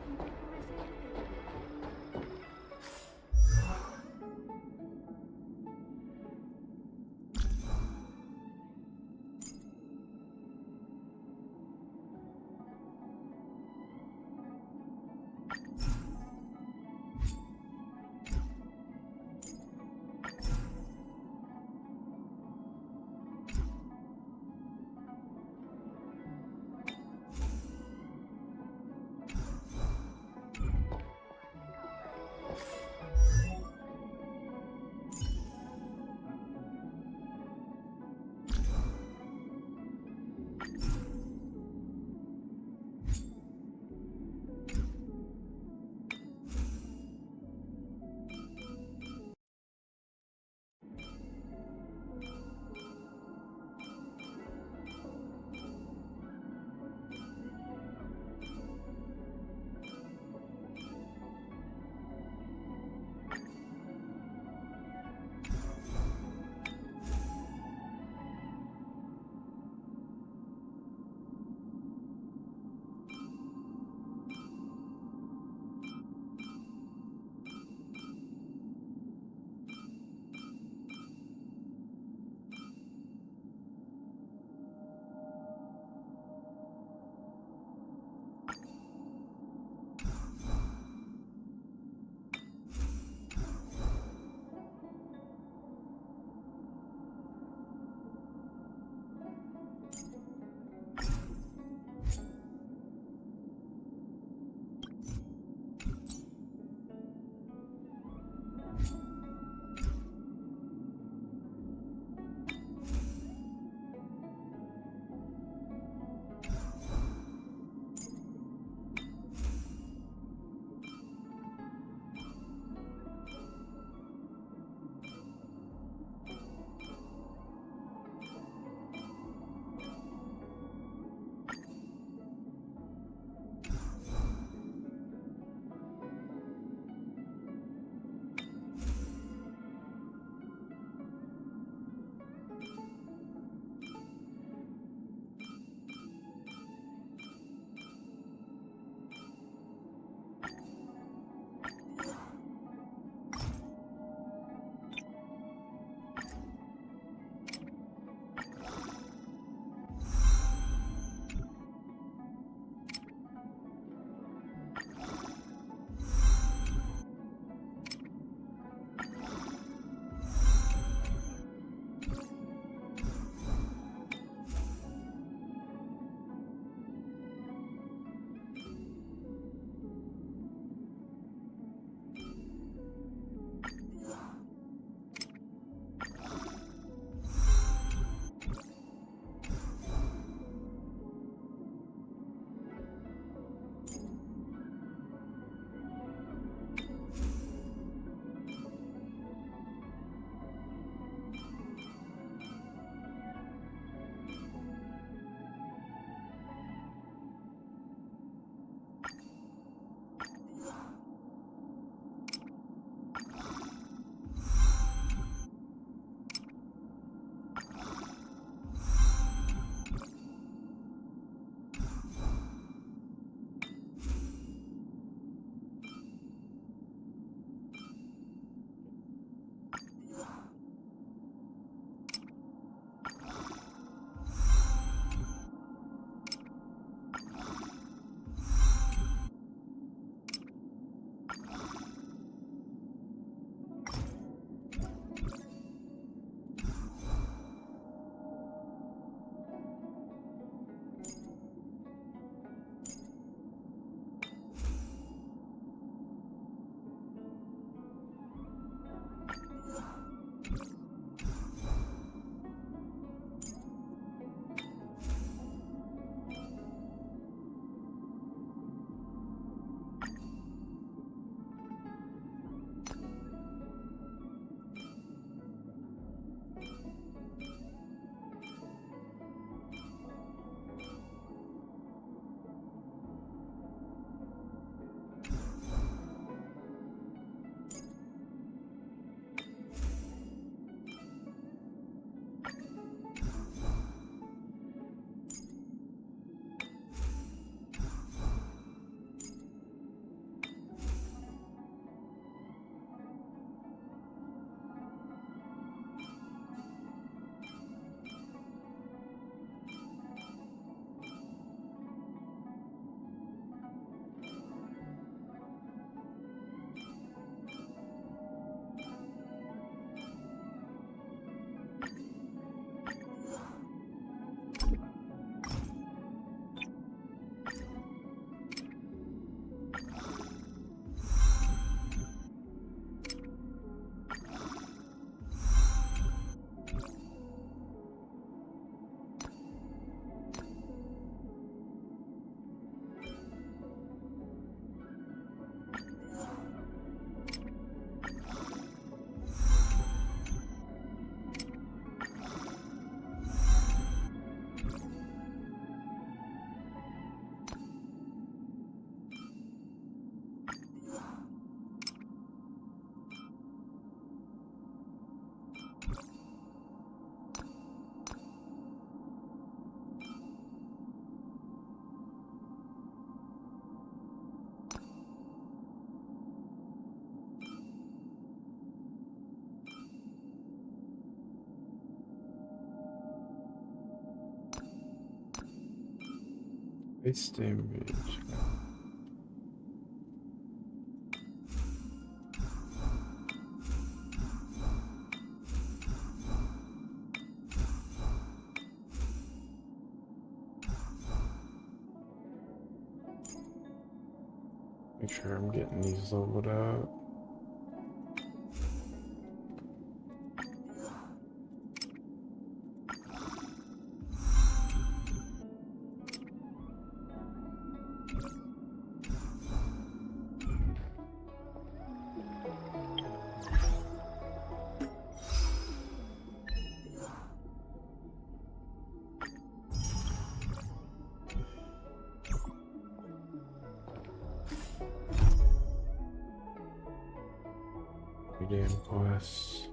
Base damage. Make sure I'm getting these leveled out. Damn quests.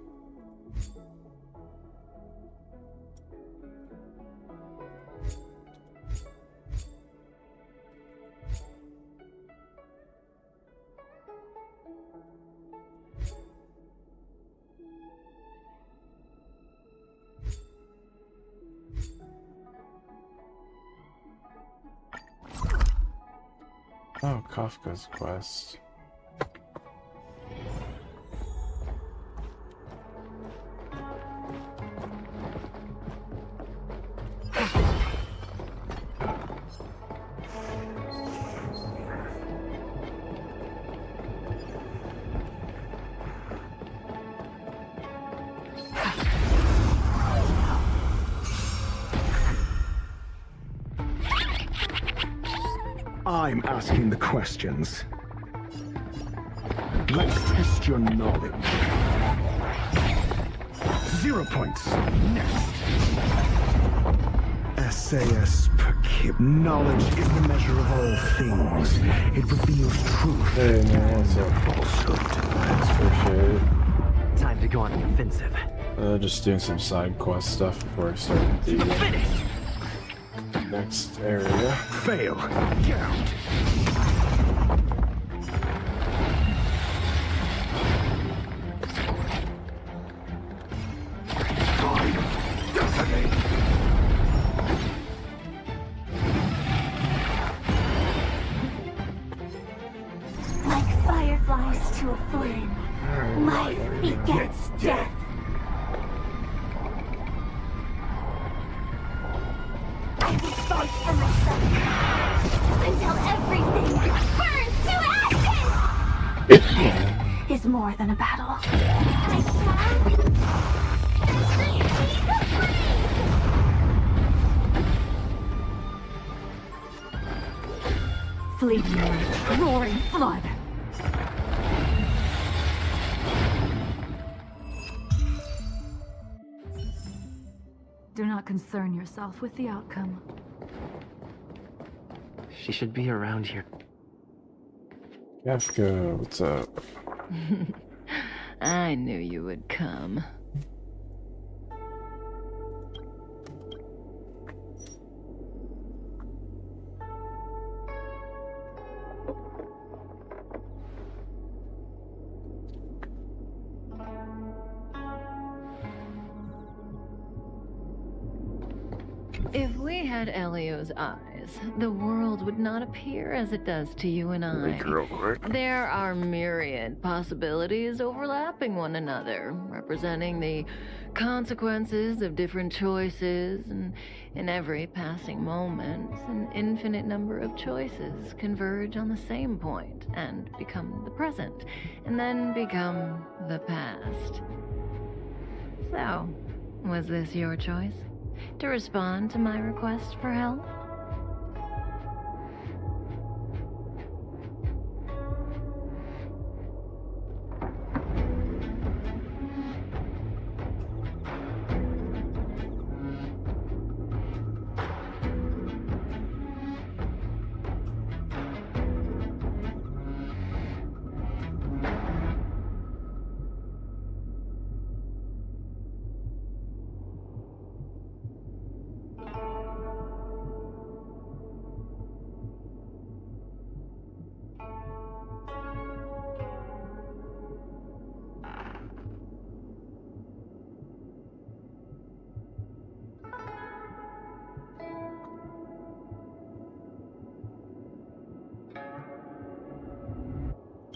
Oh, Kafka's quest. I'm asking the questions. Let's test your knowledge. 0 points. Next. SAS Perkib. Knowledge is the measure of all things. It reveals truth Hey man, what's and up? falsehood. Appreciate it. Time to go on the offensive. Just doing some side quest stuff before I start the next area. Fail. Get out. Like fireflies to a flame, life begets death. I will fight for myself until everything burns to ashes! Is more than a battle. I shall Fleeting light, roaring flood. Do not concern yourself with the outcome. She should be around here. Kafka, what's up? I knew you would come. If we had Elio's eyes, the world would not appear as it does to you and I. There are myriad possibilities overlapping one another, representing the consequences of different choices, and in every passing moment, an infinite number of choices converge on the same point and become the present, and then become the past. So, was this your choice? To respond to my request for help?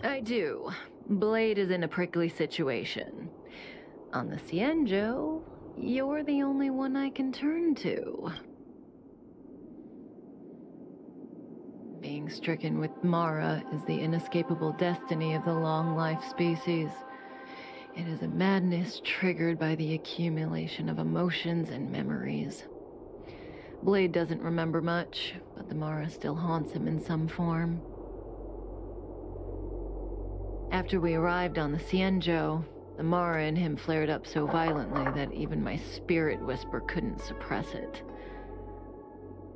I do. Blade is in a prickly situation. On the Cienjo, you're the only one I can turn to. Being stricken with Mara is the inescapable destiny of the long-life species. It is a madness triggered by the accumulation of emotions and memories. Blade doesn't remember much, but the Mara still haunts him in some form. After we arrived on the Cienjo, the Mara in him flared up so violently that even my spirit whisper couldn't suppress it.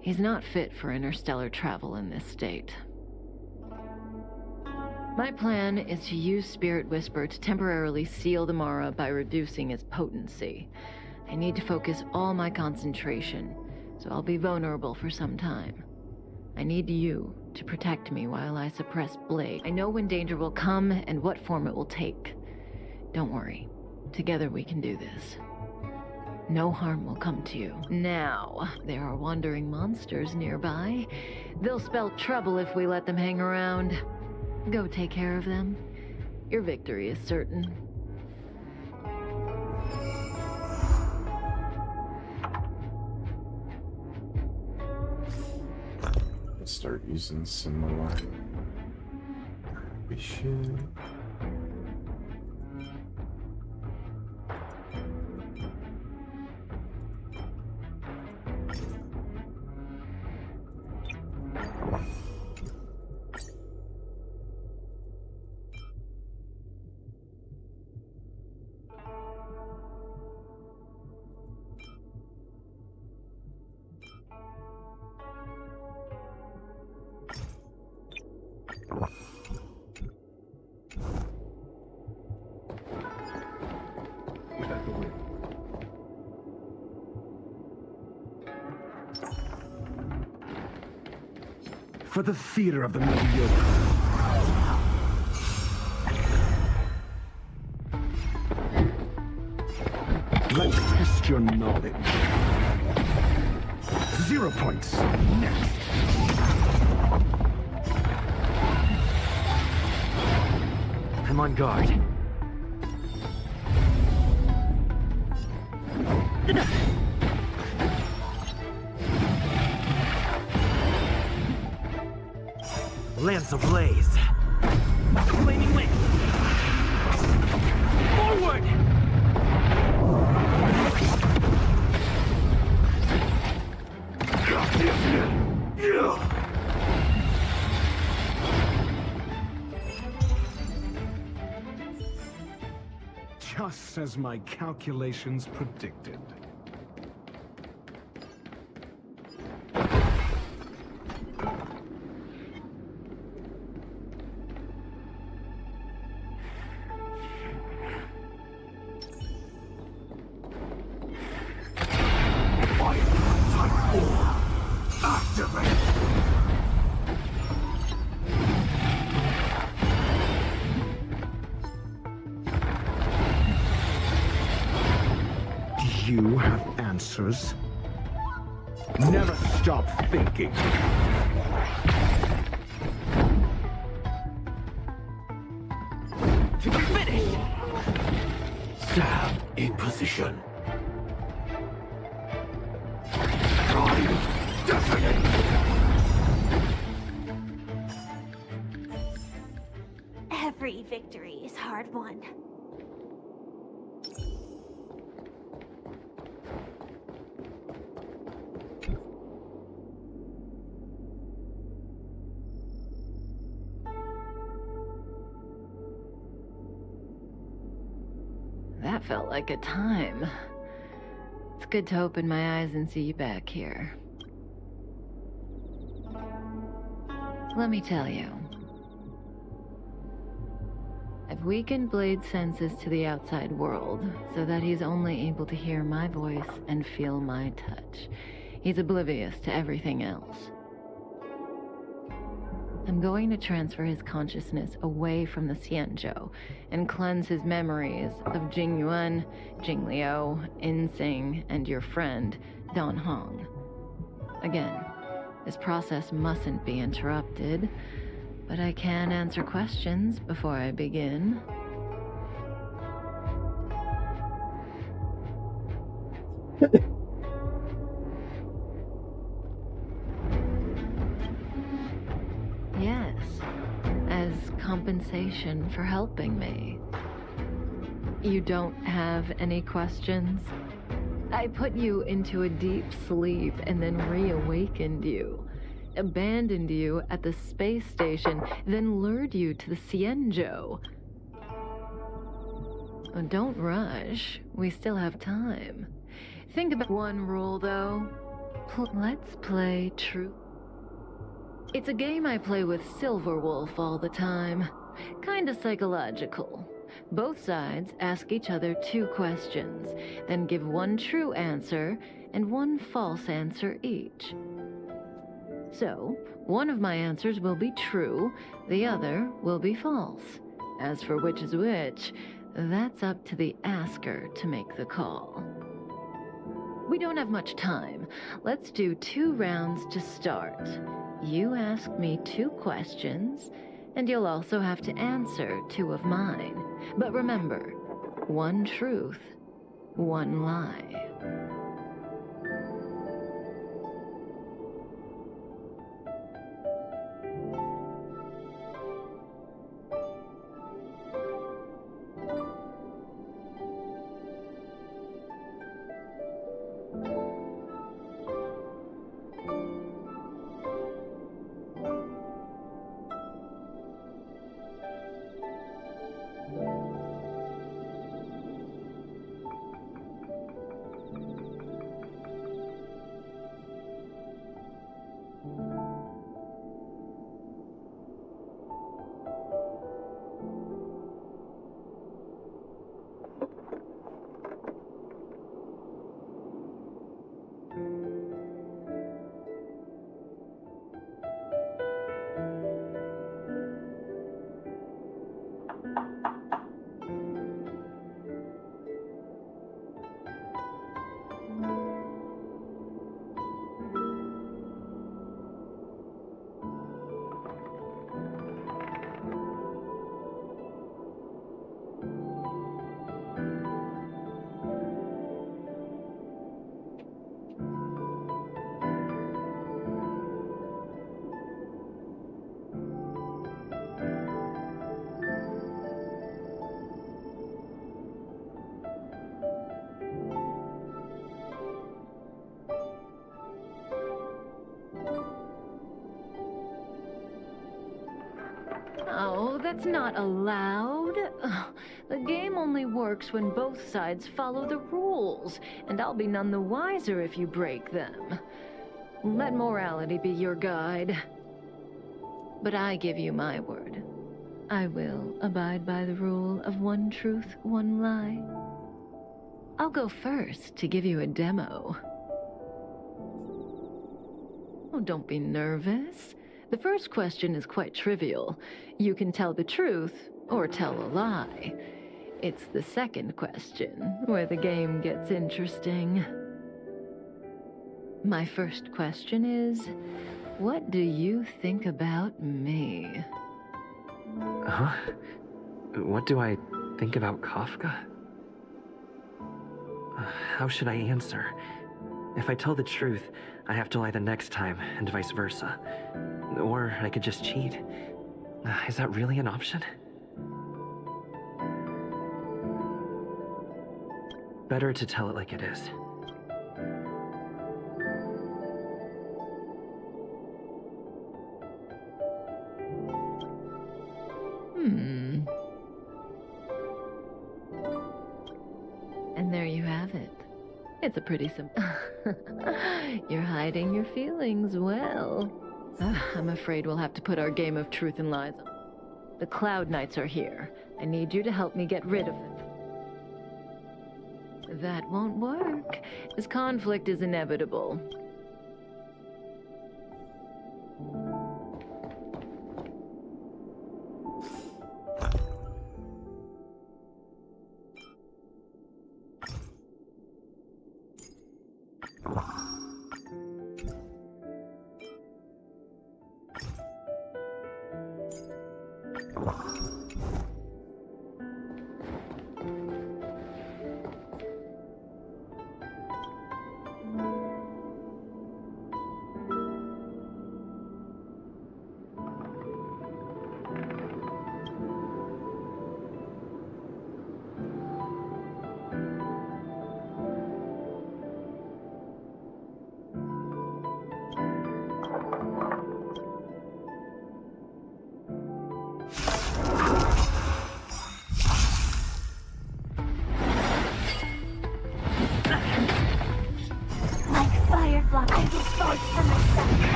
He's not fit for interstellar travel in this state. My plan is to use Spirit Whisper to temporarily seal the Mara by reducing its potency. I need to focus all my concentration, so I'll be vulnerable for some time. I need you to protect me while I suppress Blade. I know when danger will come and what form it will take. Don't worry. Together we can do this. No harm will come to you. Now, there are wandering monsters nearby. They'll spell trouble if we let them hang around. Go take care of them. Your victory is certain. Let's start using some more. We should. For the theater of the mediocre. Let's test your knowledge. 0 points. Next. I'm on guard. Lance ablaze. Flaming wind. Forward! Just as my calculations predicted. You have answers. Never stop thinking. Finish! Stab in position. Drive definite. Every victory is hard won. That felt like a time. It's good to open my eyes and see you back here. Let me tell you. I've weakened Blade's senses to the outside world, so that he's only able to hear my voice and feel my touch. He's oblivious to everything else. I'm going to transfer his consciousness away from the Cienjo and cleanse his memories of Jing Yuan, Jing Liu, Insing, and your friend, Dan Hong. Again, this process mustn't be interrupted, but I can answer questions before I begin. Yes, as compensation for helping me. You don't have any questions? I put you into a deep sleep and then reawakened you. Abandoned you at the space station, then lured you to the Cienjo. Don't rush. We still have time. Think about one rule, though. Let's play true. It's a game I play with Silverwolf all the time. Kinda psychological. Both sides ask each other 2 questions, then give 1 true answer and 1 false answer each. So, one of my answers will be true, the other will be false. As for which is which, that's up to the asker to make the call. We don't have much time. Let's do 2 rounds to start. You ask me 2 questions, and you'll also have to answer 2 of mine. But remember, 1 truth, 1 lie. Oh, that's not allowed. The game only works when both sides follow the rules, and I'll be none the wiser if you break them. Let morality be your guide. But I give you my word. I will abide by the rule of 1 truth, 1 lie. I'll go first to give you a demo. Oh, don't be nervous. The first question is quite trivial. You can tell the truth or tell a lie. It's the second question where the game gets interesting. My first question is, what do you think about me? Huh? What do I think about Kafka? How should I answer? If I tell the truth, I have to lie the next time, and vice versa. Or I could just cheat. Is that really an option? Better to tell it like it is. And there you have it. It's a pretty simple... You're hiding your feelings well. I'm afraid we'll have to put our game of truth and lies on. The Cloud Knights are here. I need you to help me get rid of them. That won't work. This conflict is inevitable.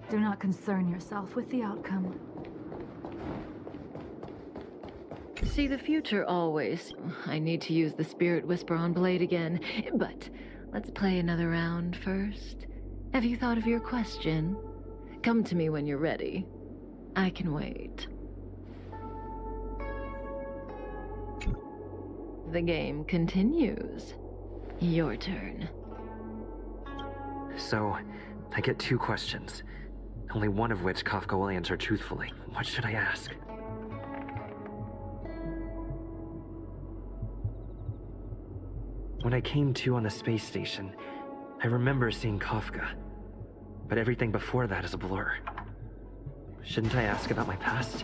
Do not concern yourself with the outcome. See the future always. I need to use the Spirit Whisper on Blade again, but let's play another round first. Have you thought of your question? Come to me when you're ready. I can wait. The game continues. Your turn. So, I get 2 questions. Only one of which Kafka will answer truthfully. What should I ask? When I came to on the space station, I remember seeing Kafka. But everything before that is a blur. Shouldn't I ask about my past?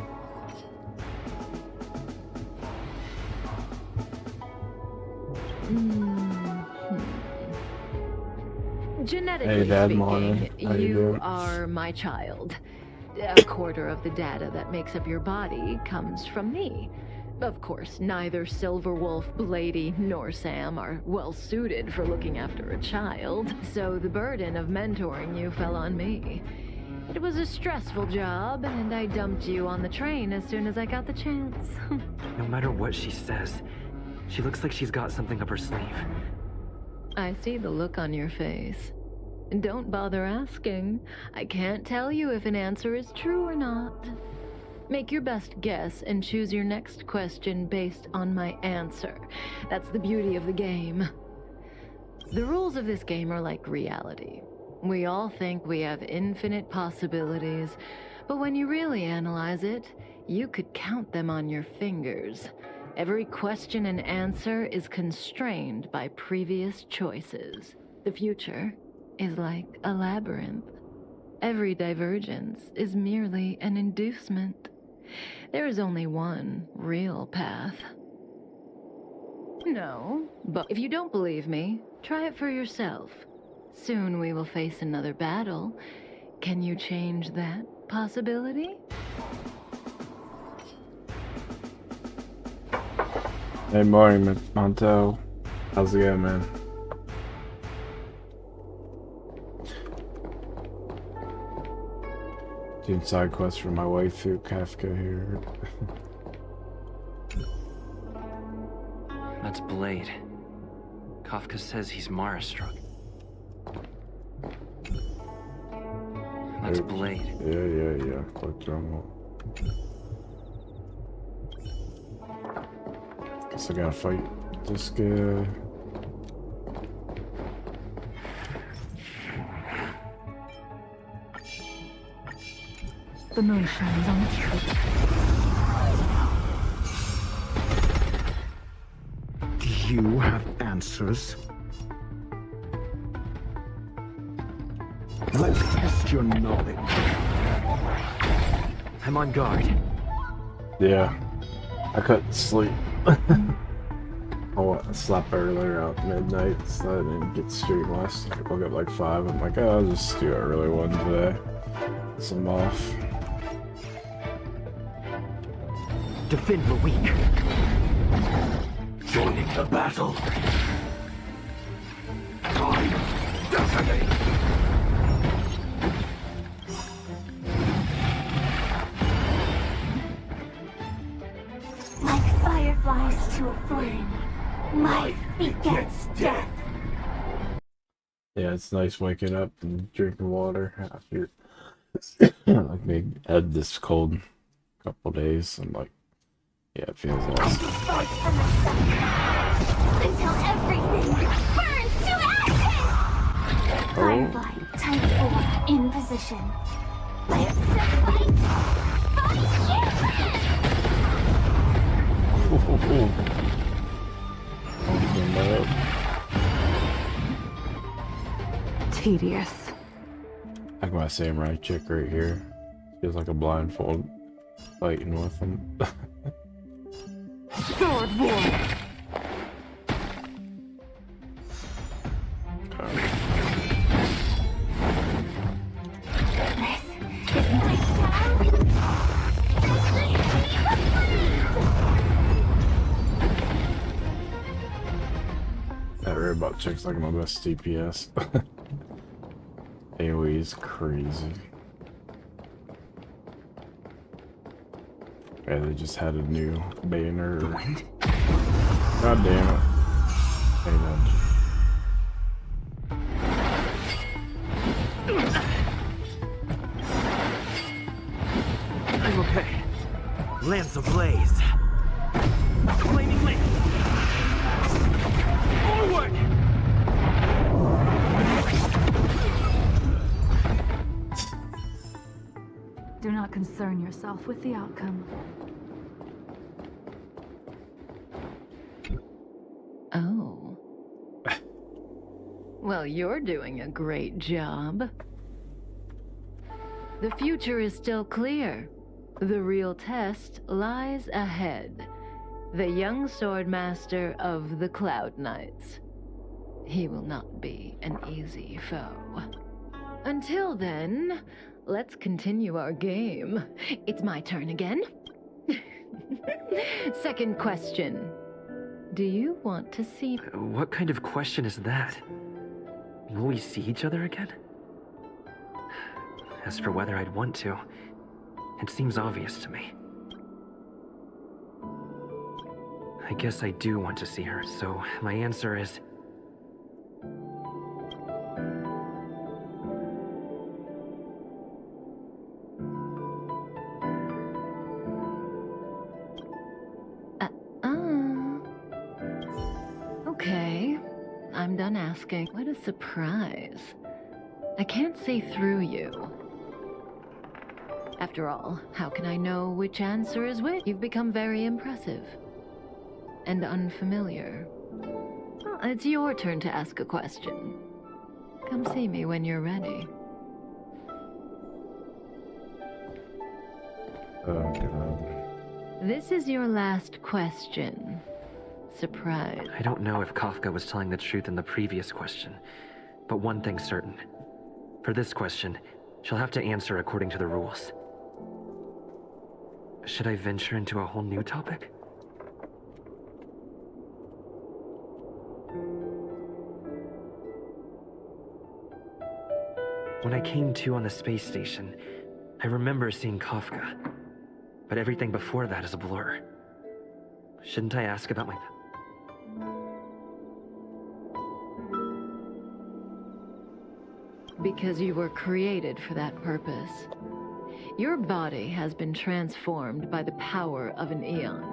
Genetically speaking, you are my child. A quarter of the data that makes up your body comes from me. Of course, neither Silverwolf, Blady, nor Sam are well suited for looking after a child, so the burden of mentoring you fell on me. It was a stressful job, and I dumped you on the train as soon as I got the chance. No matter what she says, she looks like she's got something up her sleeve. I see the look on your face. Don't bother asking. I can't tell you if an answer is true or not. Make your best guess and choose your next question based on my answer. That's the beauty of the game. The rules of this game are like reality. We all think we have infinite possibilities, but when you really analyze it, you could count them on your fingers. Every question and answer is constrained by previous choices. The future is like a labyrinth. Every divergence is merely an inducement. There is only one real path. No, but if you don't believe me, try it for yourself. Soon we will face another battle. Can you change that possibility? Hey, morning, Monto. How's it going, man? Doing side quests for my waifu, Kafka here. That's Blade. Kafka says he's Mara-struck. That's Blade. Yeah. Click drum. Guess I gotta fight this guy. The moon shines on the truth. Do you have answers? Let's test your knowledge. I'm on guard. Yeah. I couldn't sleep. I slept earlier out midnight, so I didn't get stream last night. I woke up like 5. I'm like, oh, I'll just do an early one today. So I'm off. Defend the weak. Joining the battle. Detonate. Like fireflies to a flame, life begets death. Yeah, it's nice waking up and drinking water after like they had this cold couple days. I'm like Yeah, it feels awesome. Fight for myself until everything burns to ashes! Firefly, type 4, in position. Let's fight! Tedious. I got my samurai chick right here. Feels like a blindfold fighting with him. Sword war. That robot chick's like my best DPS. AoE's crazy. Yeah, they just had a new banner. God damn it. Hey, man. I'm okay. Lance ablaze. Flaming link. Forward! Do not concern yourself with the outcome. Oh. Well, you're doing a great job. The future is still clear. The real test lies ahead. The young swordmaster of the Cloud Knights. He will not be an easy foe. Until then, let's continue our game. It's my turn again. Second question. Do you want to see... What kind of question is that? Will we see each other again? As for whether I'd want to, it seems obvious to me. I guess I do want to see her, so my answer is... Okay, I'm done asking. What a surprise. I can't see through you. After all, how can I know which answer is which? You've become very impressive. And unfamiliar. Well, it's your turn to ask a question. Come see me when you're ready. Oh, God. This is your last question. Surprise. I don't know if Kafka was telling the truth in the previous question, but one thing's certain. For this question, she'll have to answer according to the rules. Should I venture into a whole new topic? When I came to on the space station, I remember seeing Kafka, but everything before that is a blur. Shouldn't I ask about my... Because you were created for that purpose. Your body has been transformed by the power of an Aeon.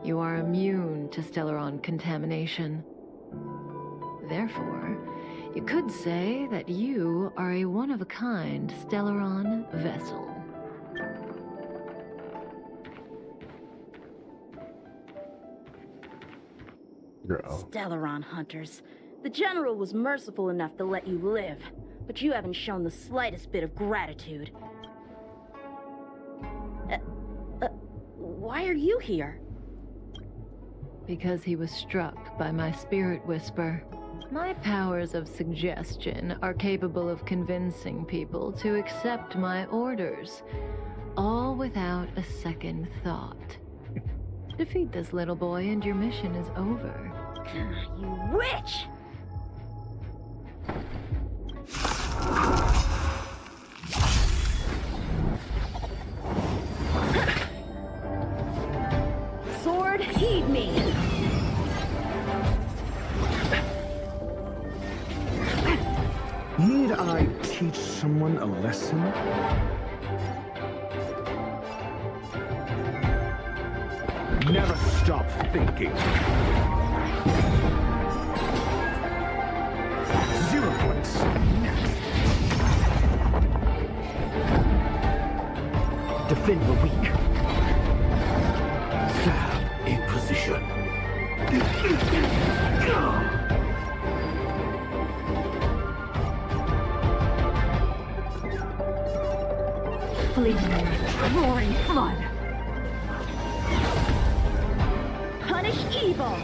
You are immune to Stellaron contamination. Therefore, you could say that you are a one-of-a-kind Stellaron vessel. Stellaron hunters. The General was merciful enough to let you live, but you haven't shown the slightest bit of gratitude. Why are you here? Because he was struck by my spirit whisper. My powers of suggestion are capable of convincing people to accept my orders, all without a second thought. Defeat this little boy and your mission is over. You witch! Sword, heed me! Need I teach someone a lesson? Never stop thinking. 0 points. Next. Defend the weak. Stab in position. Fleeting, roaring flood. Punish evil.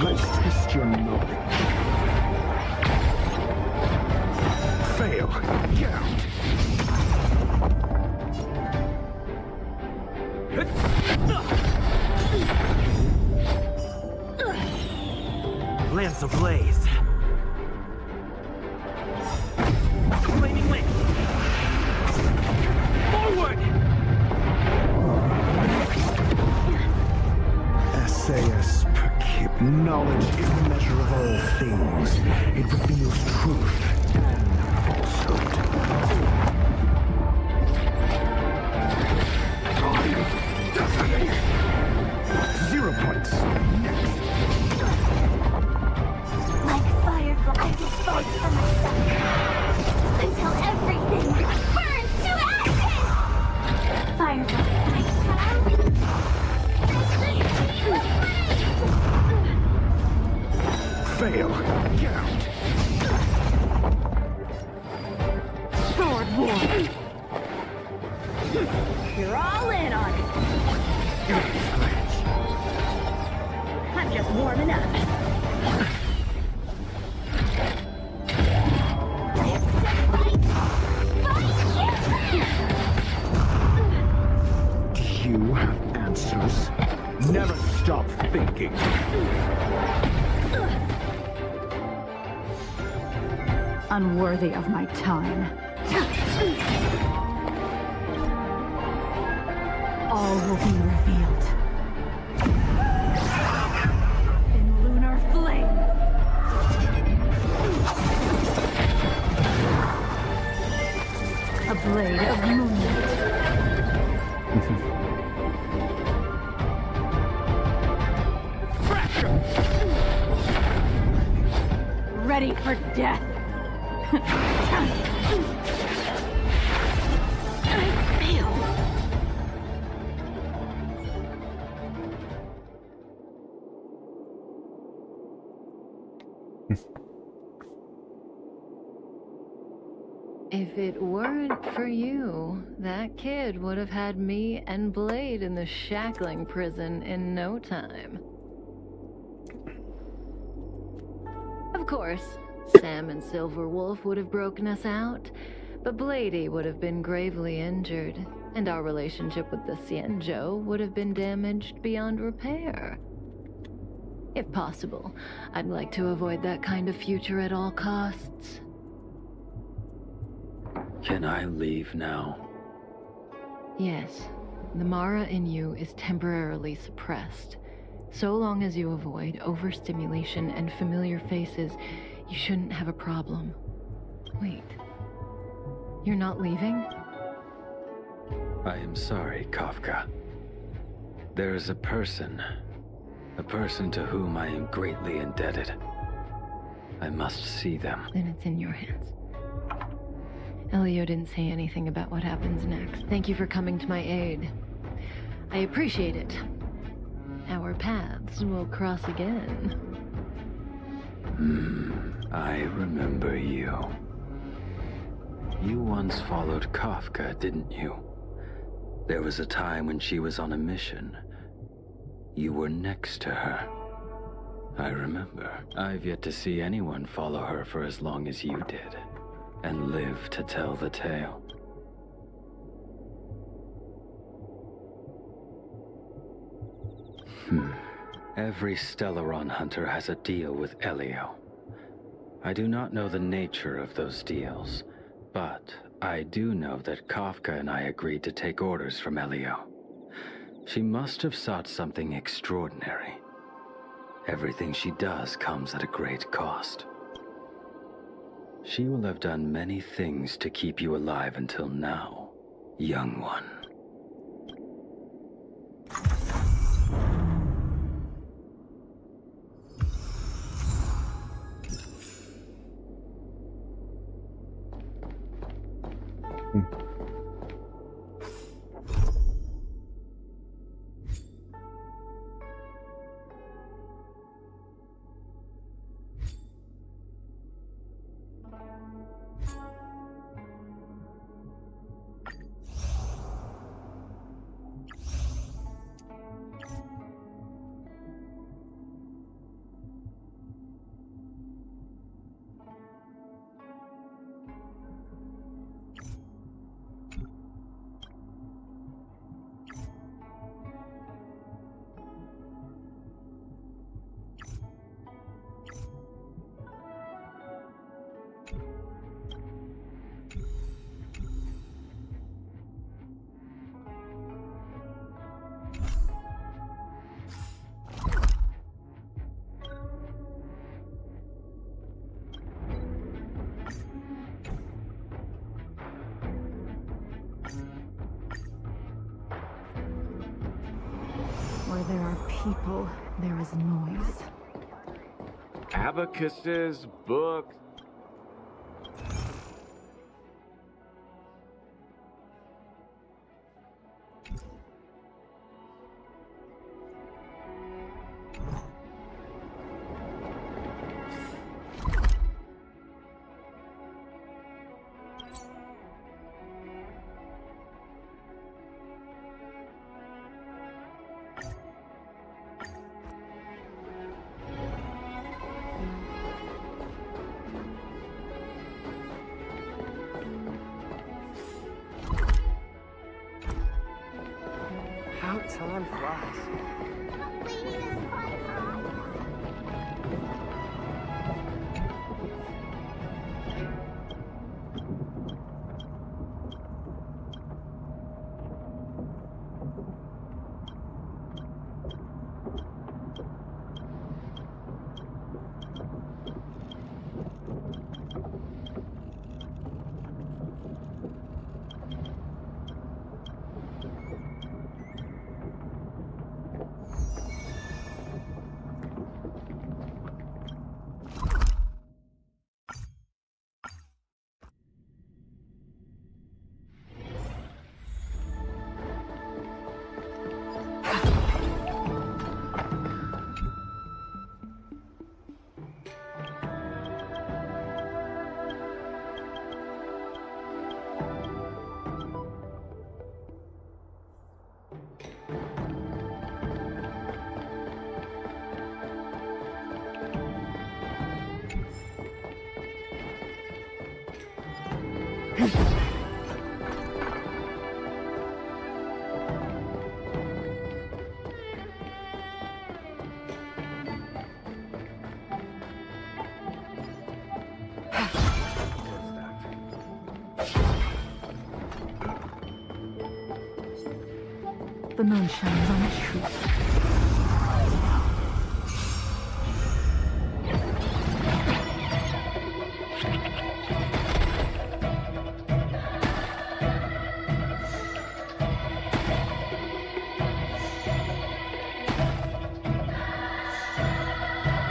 Let's test your knowledge. Fail. Get out. Lance ablaze. Flaming link. Forward! SAS Perkip. Knowledge is the measure of all things. It reveals truth and falsehood. 0 points. Next. Like firefly, I will fight for myself until everything burns to ashes! Firefly, Fail. Get out. Sword war. You're all in on it. I'm just warming up. Do you have answers? Never stop thinking. Unworthy of my time. All will be revealed. In lunar flame. A blade of moonlight. Ready for death. I fail. If it weren't for you, that kid would have had me and Blade in the shackling prison in no time. Of course, Sam and Silverwolf would have broken us out, but Blady would have been gravely injured, and our relationship with the Xianzhou would have been damaged beyond repair. If possible, I'd like to avoid that kind of future at all costs. Can I leave now? Yes, the Mara in you is temporarily suppressed. So long as you avoid overstimulation and familiar faces, you shouldn't have a problem. Wait, you're not leaving? I am sorry, Kafka. There is a person to whom I am greatly indebted. I must see them. Then it's in your hands. Elio didn't say anything about what happens next. Thank you for coming to my aid. I appreciate it. Our paths will cross again. I remember you. You once followed Kafka, didn't you? There was a time when she was on a mission. You were next to her. I remember. I've yet to see anyone follow her for as long as you did, and live to tell the tale. Every Stellaron hunter has a deal with Elio. I do not know the nature of those deals, but I do know that Kafka and I agreed to take orders from Elio. She must have sought something extraordinary. Everything she does comes at a great cost. She will have done many things to keep you alive until now, young one. Where there are people, there is noise. Abacuses, books. How time flies. The moon shines on the truth.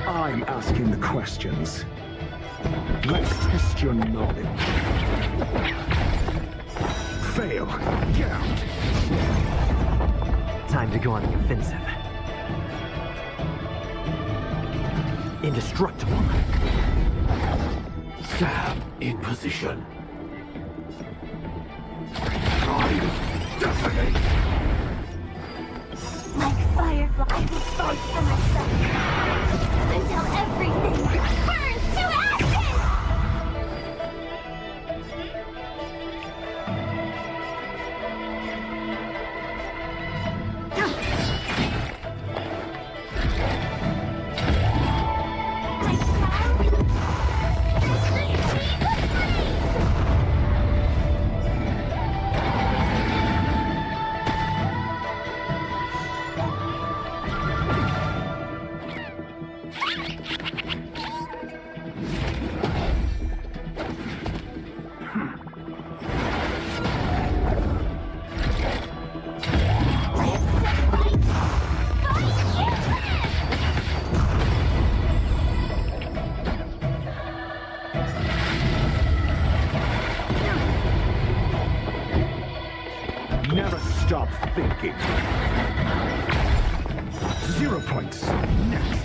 I'm asking the questions. Let's test your knowledge. Fail. Get out. Time to go on the offensive. Indestructible. Stab in position. Time detonate. Like Firefly, I will fight for myself until everything burns to ashes! stop thinking. 0 points. Next.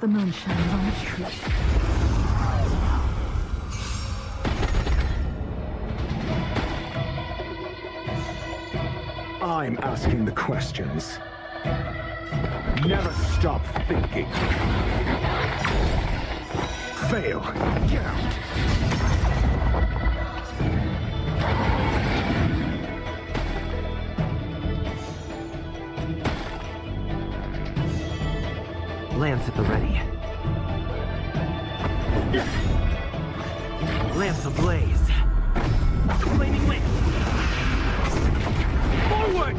The moon shines on the truth. I'm asking the questions. Never stop thinking. Fail. Get out. Lance at the ready. Lance ablaze. Flaming wind. Forward!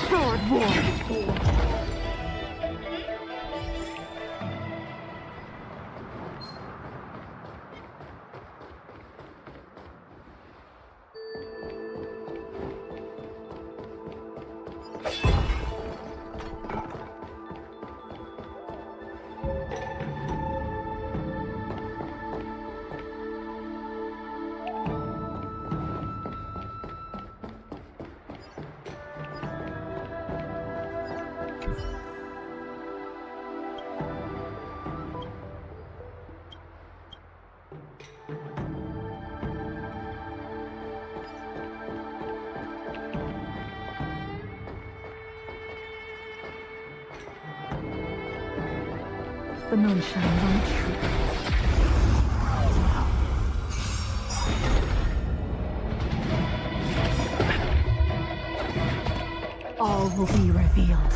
Sword war! The moon shines on the tree. All will be revealed.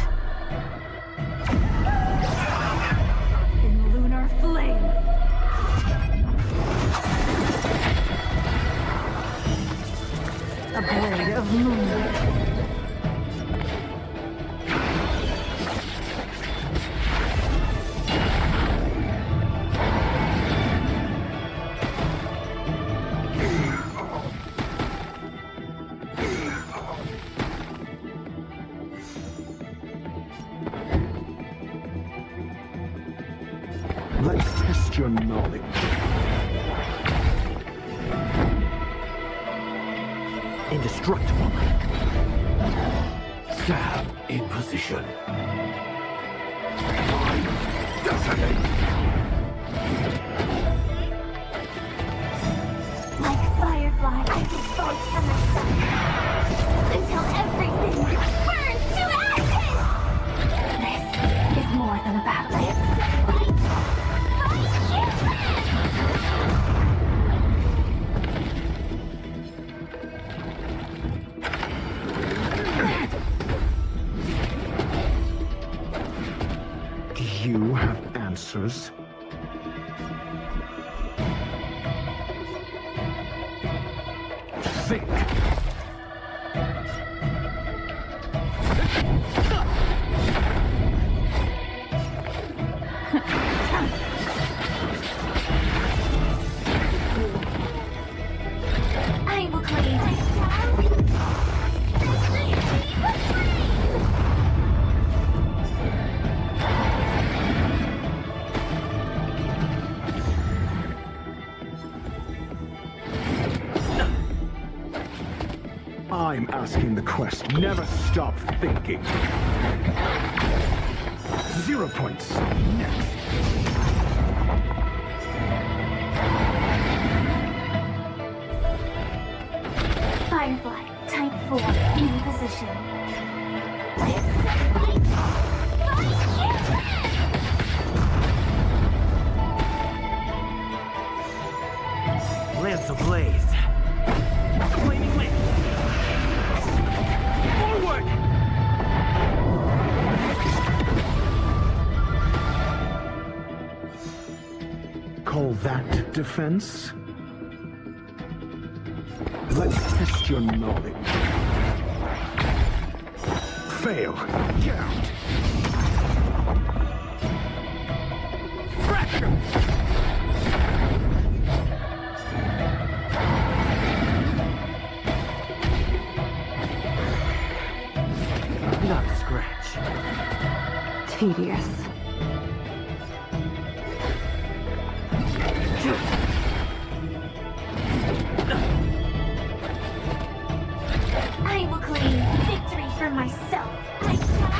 In lunar flame. A blade of moonlight. Let's test your knowledge. Indestructible. Stab in position. Dissonate. Like firefly, I dispose from the sun until everything burns to ashes! This is more than a battle. Do you have answers? Think. I will claim I'm asking the question. Never stop thinking. 0 points. Next. Firefly, type 4, in position. Lance ablaze. Flaming wind. Forward! Call that defense? Let's test your knowledge. Fail. Get out. Fracture! Not a scratch. Tedious. I will claim victory for myself. I shall.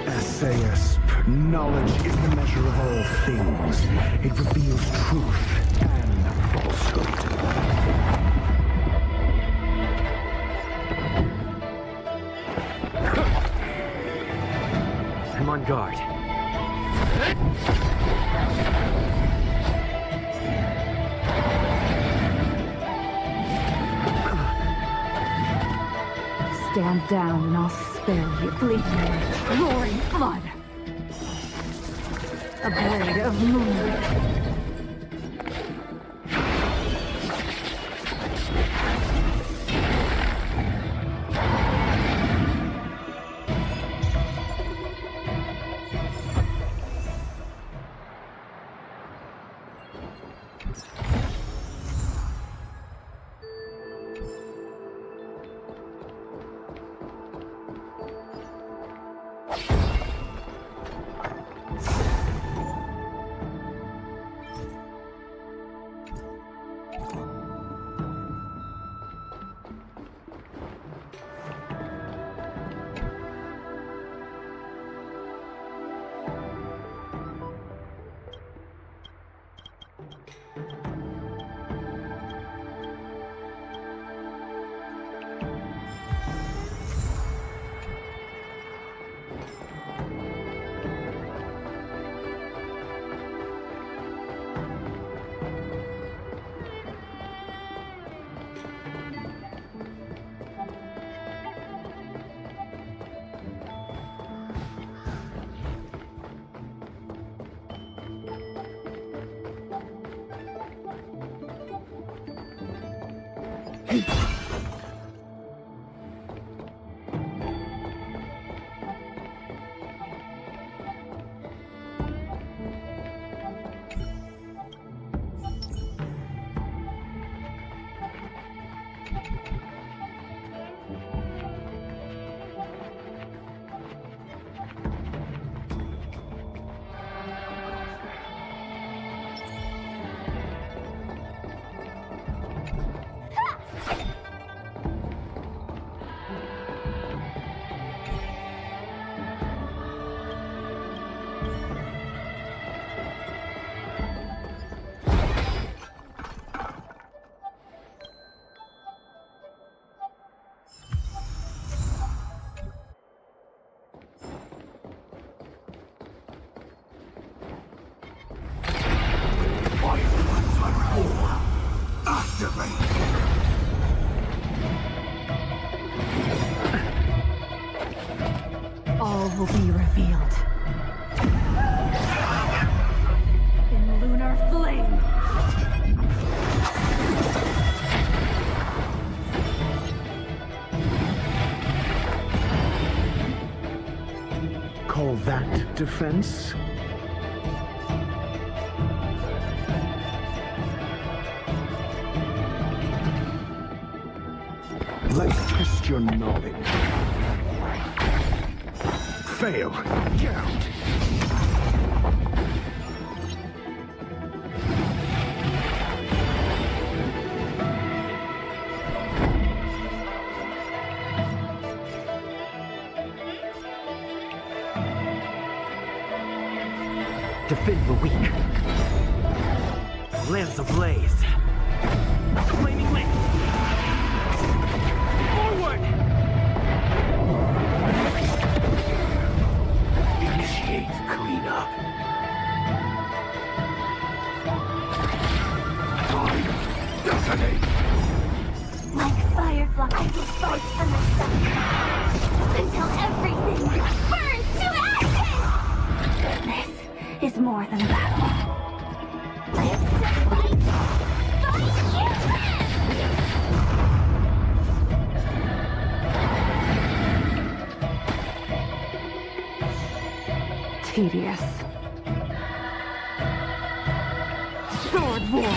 Essayist. Knowledge is the measure of all things. It reveals truth and falsehood. I'm on guard. Stand down and I'll spare you. Bleed me, roaring flood. A blade of moonlight. All will be revealed. In lunar flame. Call that defense? Let's test your knowledge. Fail. Get out. Defend the weak. Lance ablaze. Flaming wings. Forward! Initiate cleanup. Detonate. Like fireflies, I will fight for myself until everything burns to ashes! This is more than a battle. I accept Tedious. Sword war.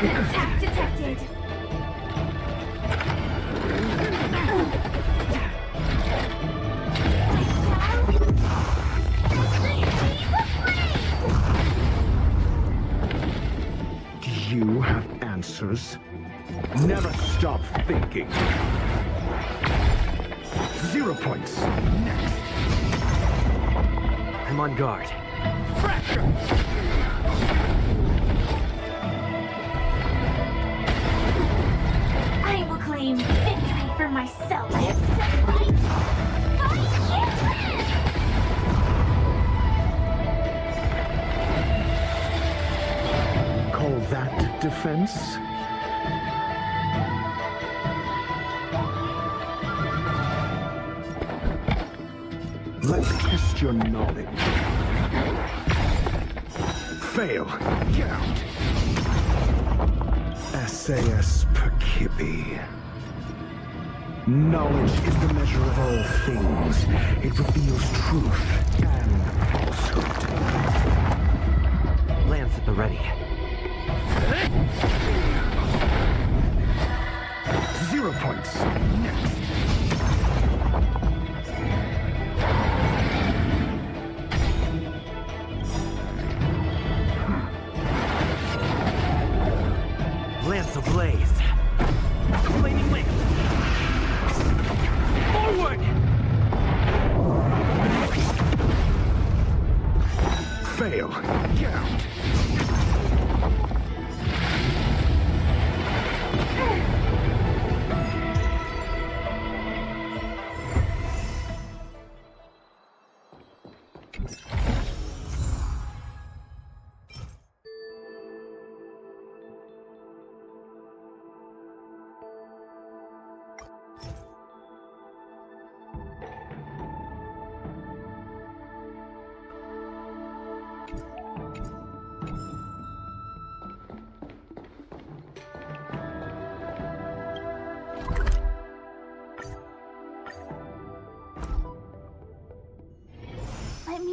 Attack detected. Do you have answers? Never stop thinking. 0 points. Next. I'm on guard. Fracture! I will claim victory for myself. I accept Call that defense? Let's test your knowledge. Fail. Get out. SAS Perkibi. Knowledge is the measure of all things. It reveals truth and falsehood. Lance at the ready. 0 points. Next. Lance ablaze. Flaming wings. Forward! Fail. Get out.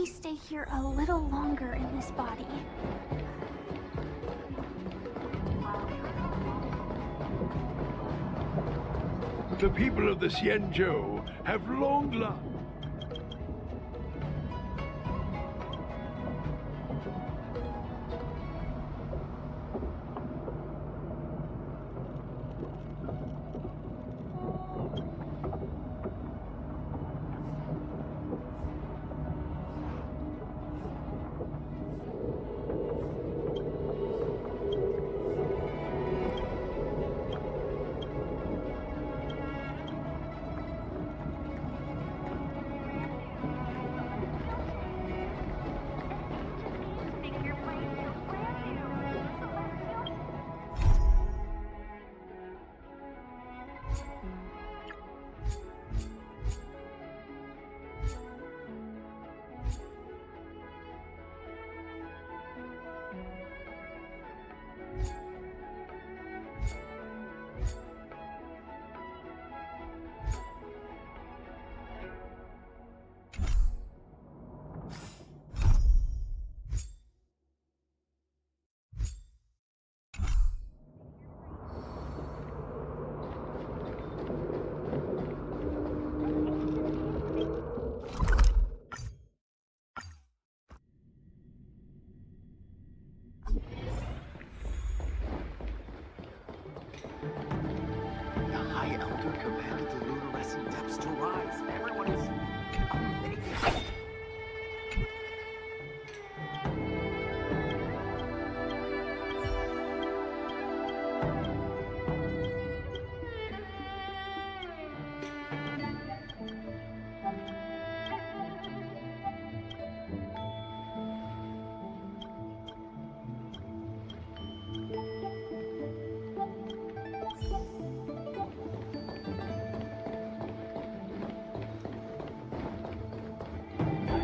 me stay here a little longer in this body. The people of the Xianzhou have long loved.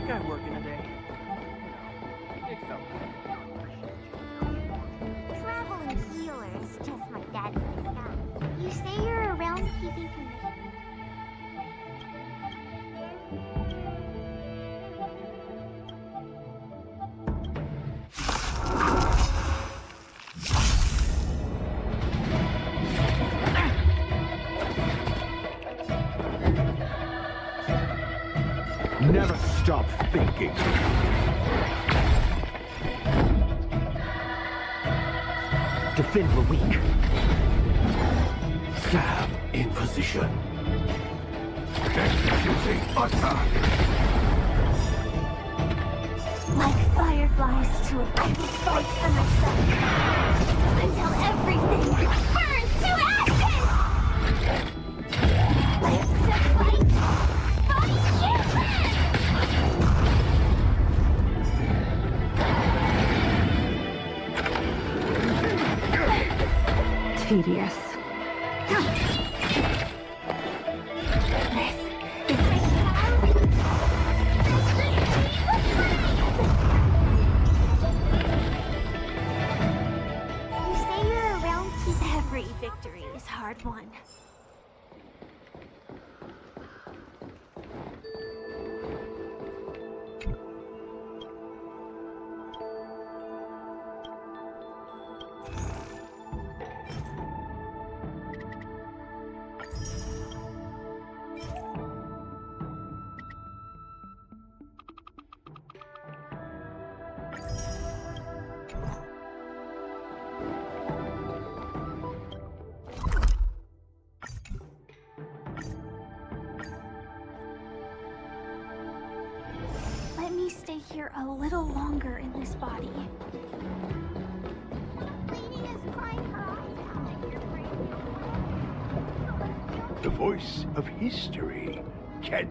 Guy working today. Traveling healer is just my dad's disguise. You say you're around keeping commission. Never stop thinking. Defend the weak. Stab in position. Executing attack. Like fireflies to a I will fight for myself until everything burns to ashes! Live to fight! Fight you! Tedious. You say you're around, keep every victory is hard won. Let me stay here a little longer in this body. The voice of history. Ken.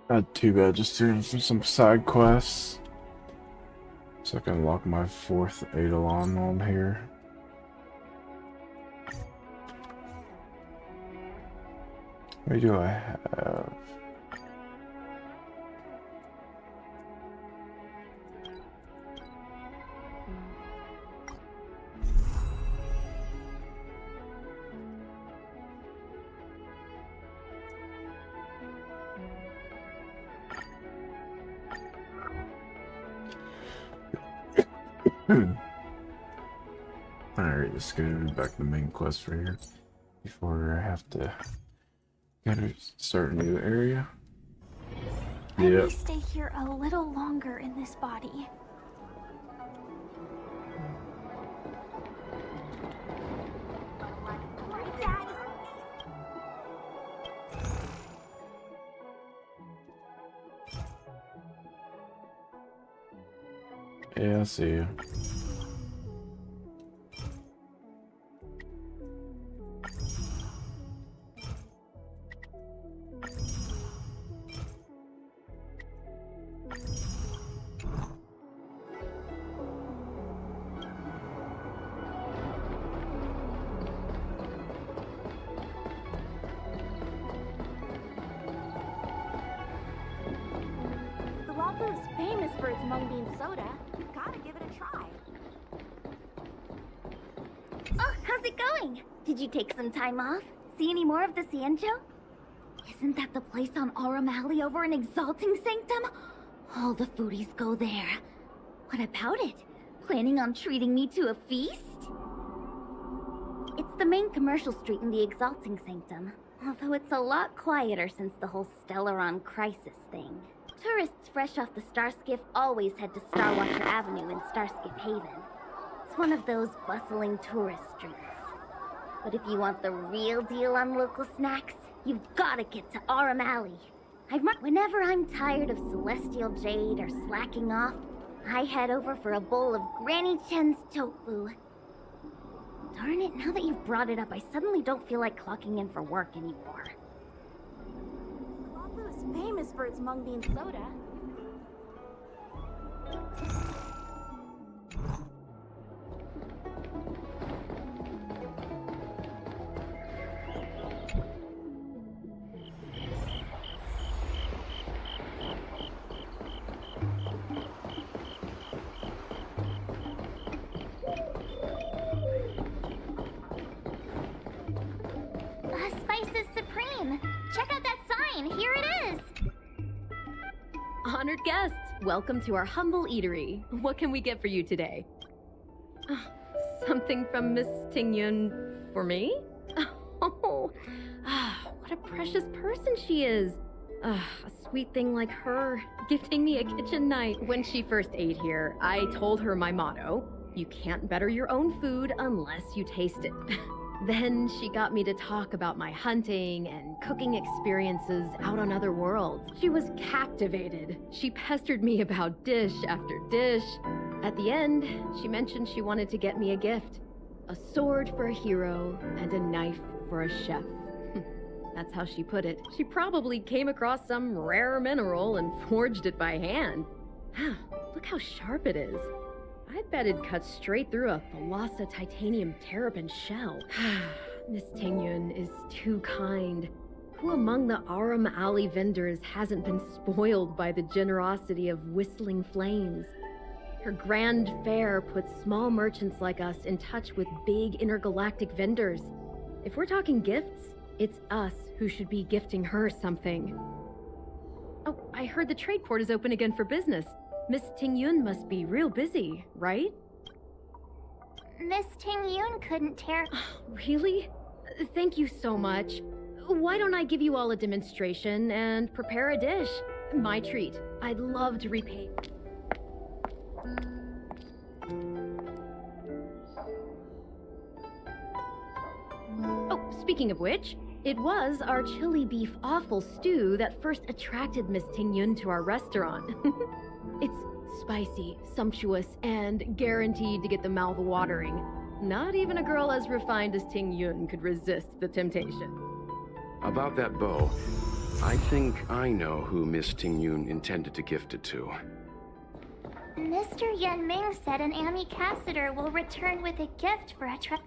Not too bad, just doing some side quests. So I can unlock my 4th Eidolon while I'm here. What do I have? Alright, let's go back to the main quest for here before I have to start a new area. I may stay here a little longer in this body. Yeah, I see you. The Waffle is famous for its mung bean soda. You've got to give it a try. Oh, how's it going? Did you take some time off? See any more of the Ciencio? Isn't that the place on Aurum Alley over in Exalting Sanctum? All the foodies go there. What about it? Planning on treating me to a feast? It's the main commercial street in the Exalting Sanctum, although it's a lot quieter since the whole Stellaron crisis thing. Tourists fresh off the Starskiff always head to Starwatcher Avenue in Starskiff Haven. It's one of those bustling tourist streets. But if you want the real deal on local snacks, you've gotta get to Aurum Alley. Whenever I'm tired of Celestial Jade or slacking off, I head over for a bowl of Granny Chen's tofu. Darn it, now that you've brought it up, I suddenly don't feel like clocking in for work anymore. Waffle is famous for its mung bean soda. Spice is supreme. Check out that sign. Here it is. Honored guests, welcome to our humble eatery. What can we get for you today? Something from Miss Tingyun for me? Oh, what a precious person she is. A sweet thing like her, gifting me a kitchen knife. When she first ate here, I told her my motto: you can't better your own food unless you taste it. Then she got me to talk about my hunting and cooking experiences out on other worlds. She was captivated. She pestered me about dish after dish. At the end, she mentioned she wanted to get me a gift. A sword for a hero and a knife for a chef. That's how she put it. She probably came across some rare mineral and forged it by hand. Look how sharp it is. I bet it cuts straight through a Thalassa titanium terrapin shell. Miss Tingyun is too kind. Who among the Aurum Alley vendors hasn't been spoiled by the generosity of Whistling Flames? Her grand fare puts small merchants like us in touch with big intergalactic vendors. If we're talking gifts, it's us who should be gifting her something. Oh, I heard the trade port is open again for business. Miss Tingyun must be real busy, right? Miss Tingyun couldn't tear... Really? Thank you so much. Why don't I give you all a demonstration and prepare a dish? My treat. I'd love to repay... Oh, speaking of which, it was our chili beef offal stew that first attracted Miss Tingyun to our restaurant. It's spicy, sumptuous, and guaranteed to get the mouth watering. Not even a girl as refined as Tingyun could resist the temptation. About that bow, I think I know who Miss Ting-Yun intended to gift it to. Mr. Yan Ming said an ambassador will return with a gift for a trip.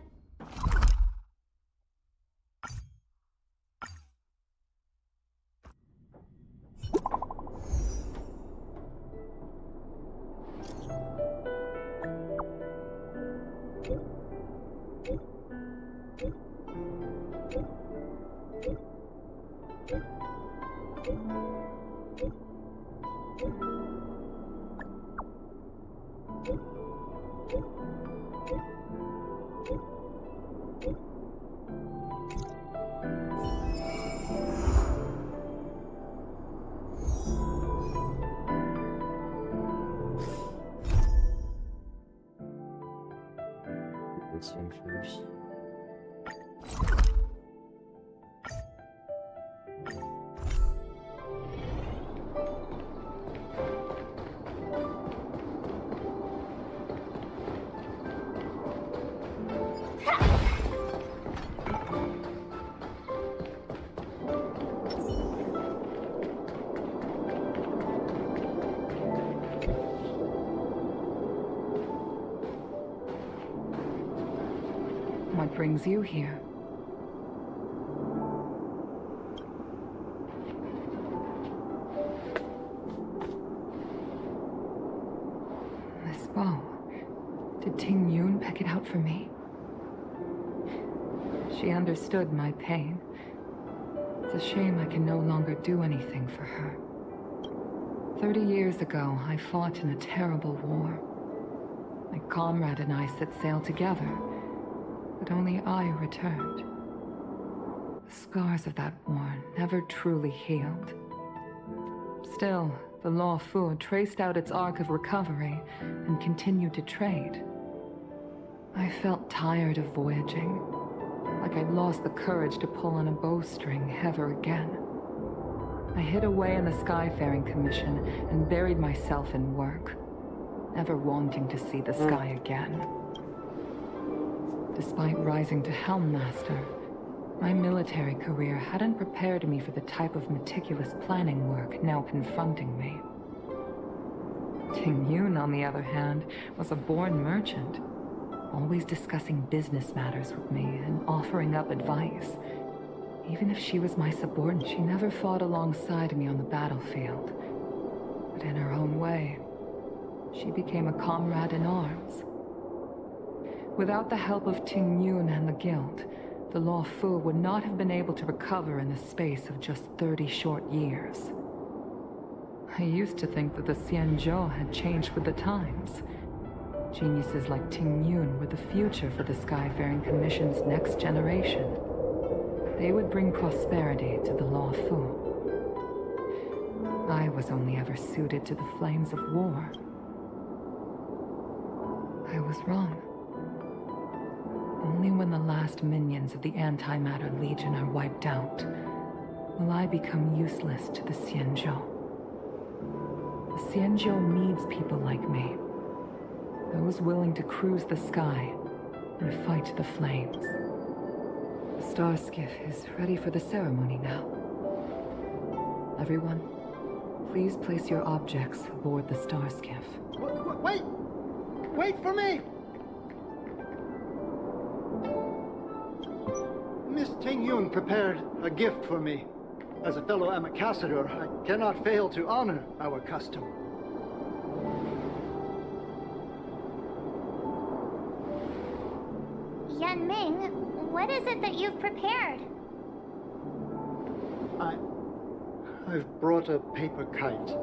This one first. What brings you here? This bow. Did Ting-Yun pick it out for me? She understood my pain. It's a shame I can no longer do anything for her. 30 years ago, I fought in a terrible war. My comrade and I set sail together, but only I returned. The scars of that war never truly healed. Still, the Law Fu traced out its arc of recovery and continued to trade. I felt tired of voyaging, like I'd lost the courage to pull on a bowstring ever again. I hid away in the Skyfaring Commission and buried myself in work, never wanting to see the sky again. Despite rising to Helm Master, my military career hadn't prepared me for the type of meticulous planning work now confronting me. Ting-Yun, on the other hand, was a born merchant, always discussing business matters with me and offering up advice. Even if she was my subordinate, she never fought alongside me on the battlefield. But in her own way, she became a comrade in arms. Without the help of Ting-Yun and the Guild, the Law Fu would not have been able to recover in the space of just 30 short years. I used to think that the Xianzhou had changed with the times. Geniuses like Ting-Yun were the future for the Skyfaring Commission's next generation. They would bring prosperity to the Law Fu. I was only ever suited to the flames of war. I was wrong. Only when the last minions of the Antimatter Legion are wiped out will I become useless to the Xianzhou. The Xianzhou needs people like me, those willing to cruise the sky and fight the flames. The star skiff is ready for the ceremony now. Everyone, please place your objects aboard the star skiff. Wait! Wait for me! Miss Ting-Yun prepared a gift for me. As a fellow ambassador, I cannot fail to honor our custom. Yan Ming, what is it that you've prepared? I've brought a paper kite.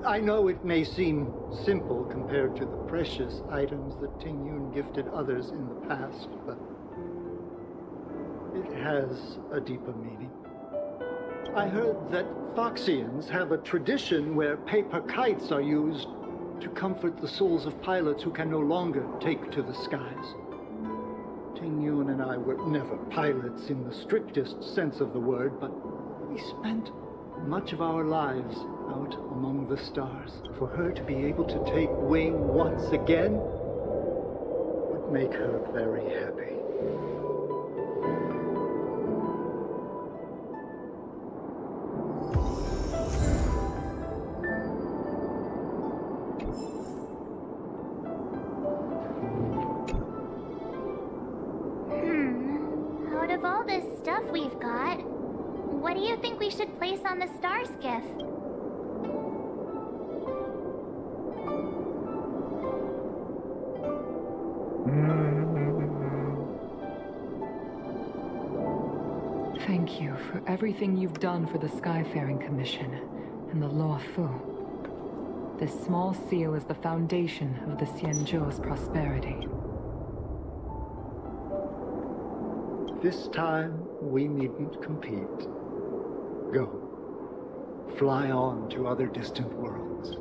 I know it may seem simple compared to the precious items that Ting-Yun gifted others in the past, but it has a deeper meaning. I heard that Foxians have a tradition where paper kites are used to comfort the souls of pilots who can no longer take to the skies. Ting-Yun and I were never pilots in the strictest sense of the word, but we spent much of our lives out among the stars. For her to be able to take wing once again would make her very happy. all this stuff we've got, what do you think we should place on the star skiff? Thank you for everything you've done for the Skyfaring Commission and the Law Fu. This small seal is the foundation of the Xianzhou's prosperity. This time, we needn't compete. Go. Fly on to other distant worlds.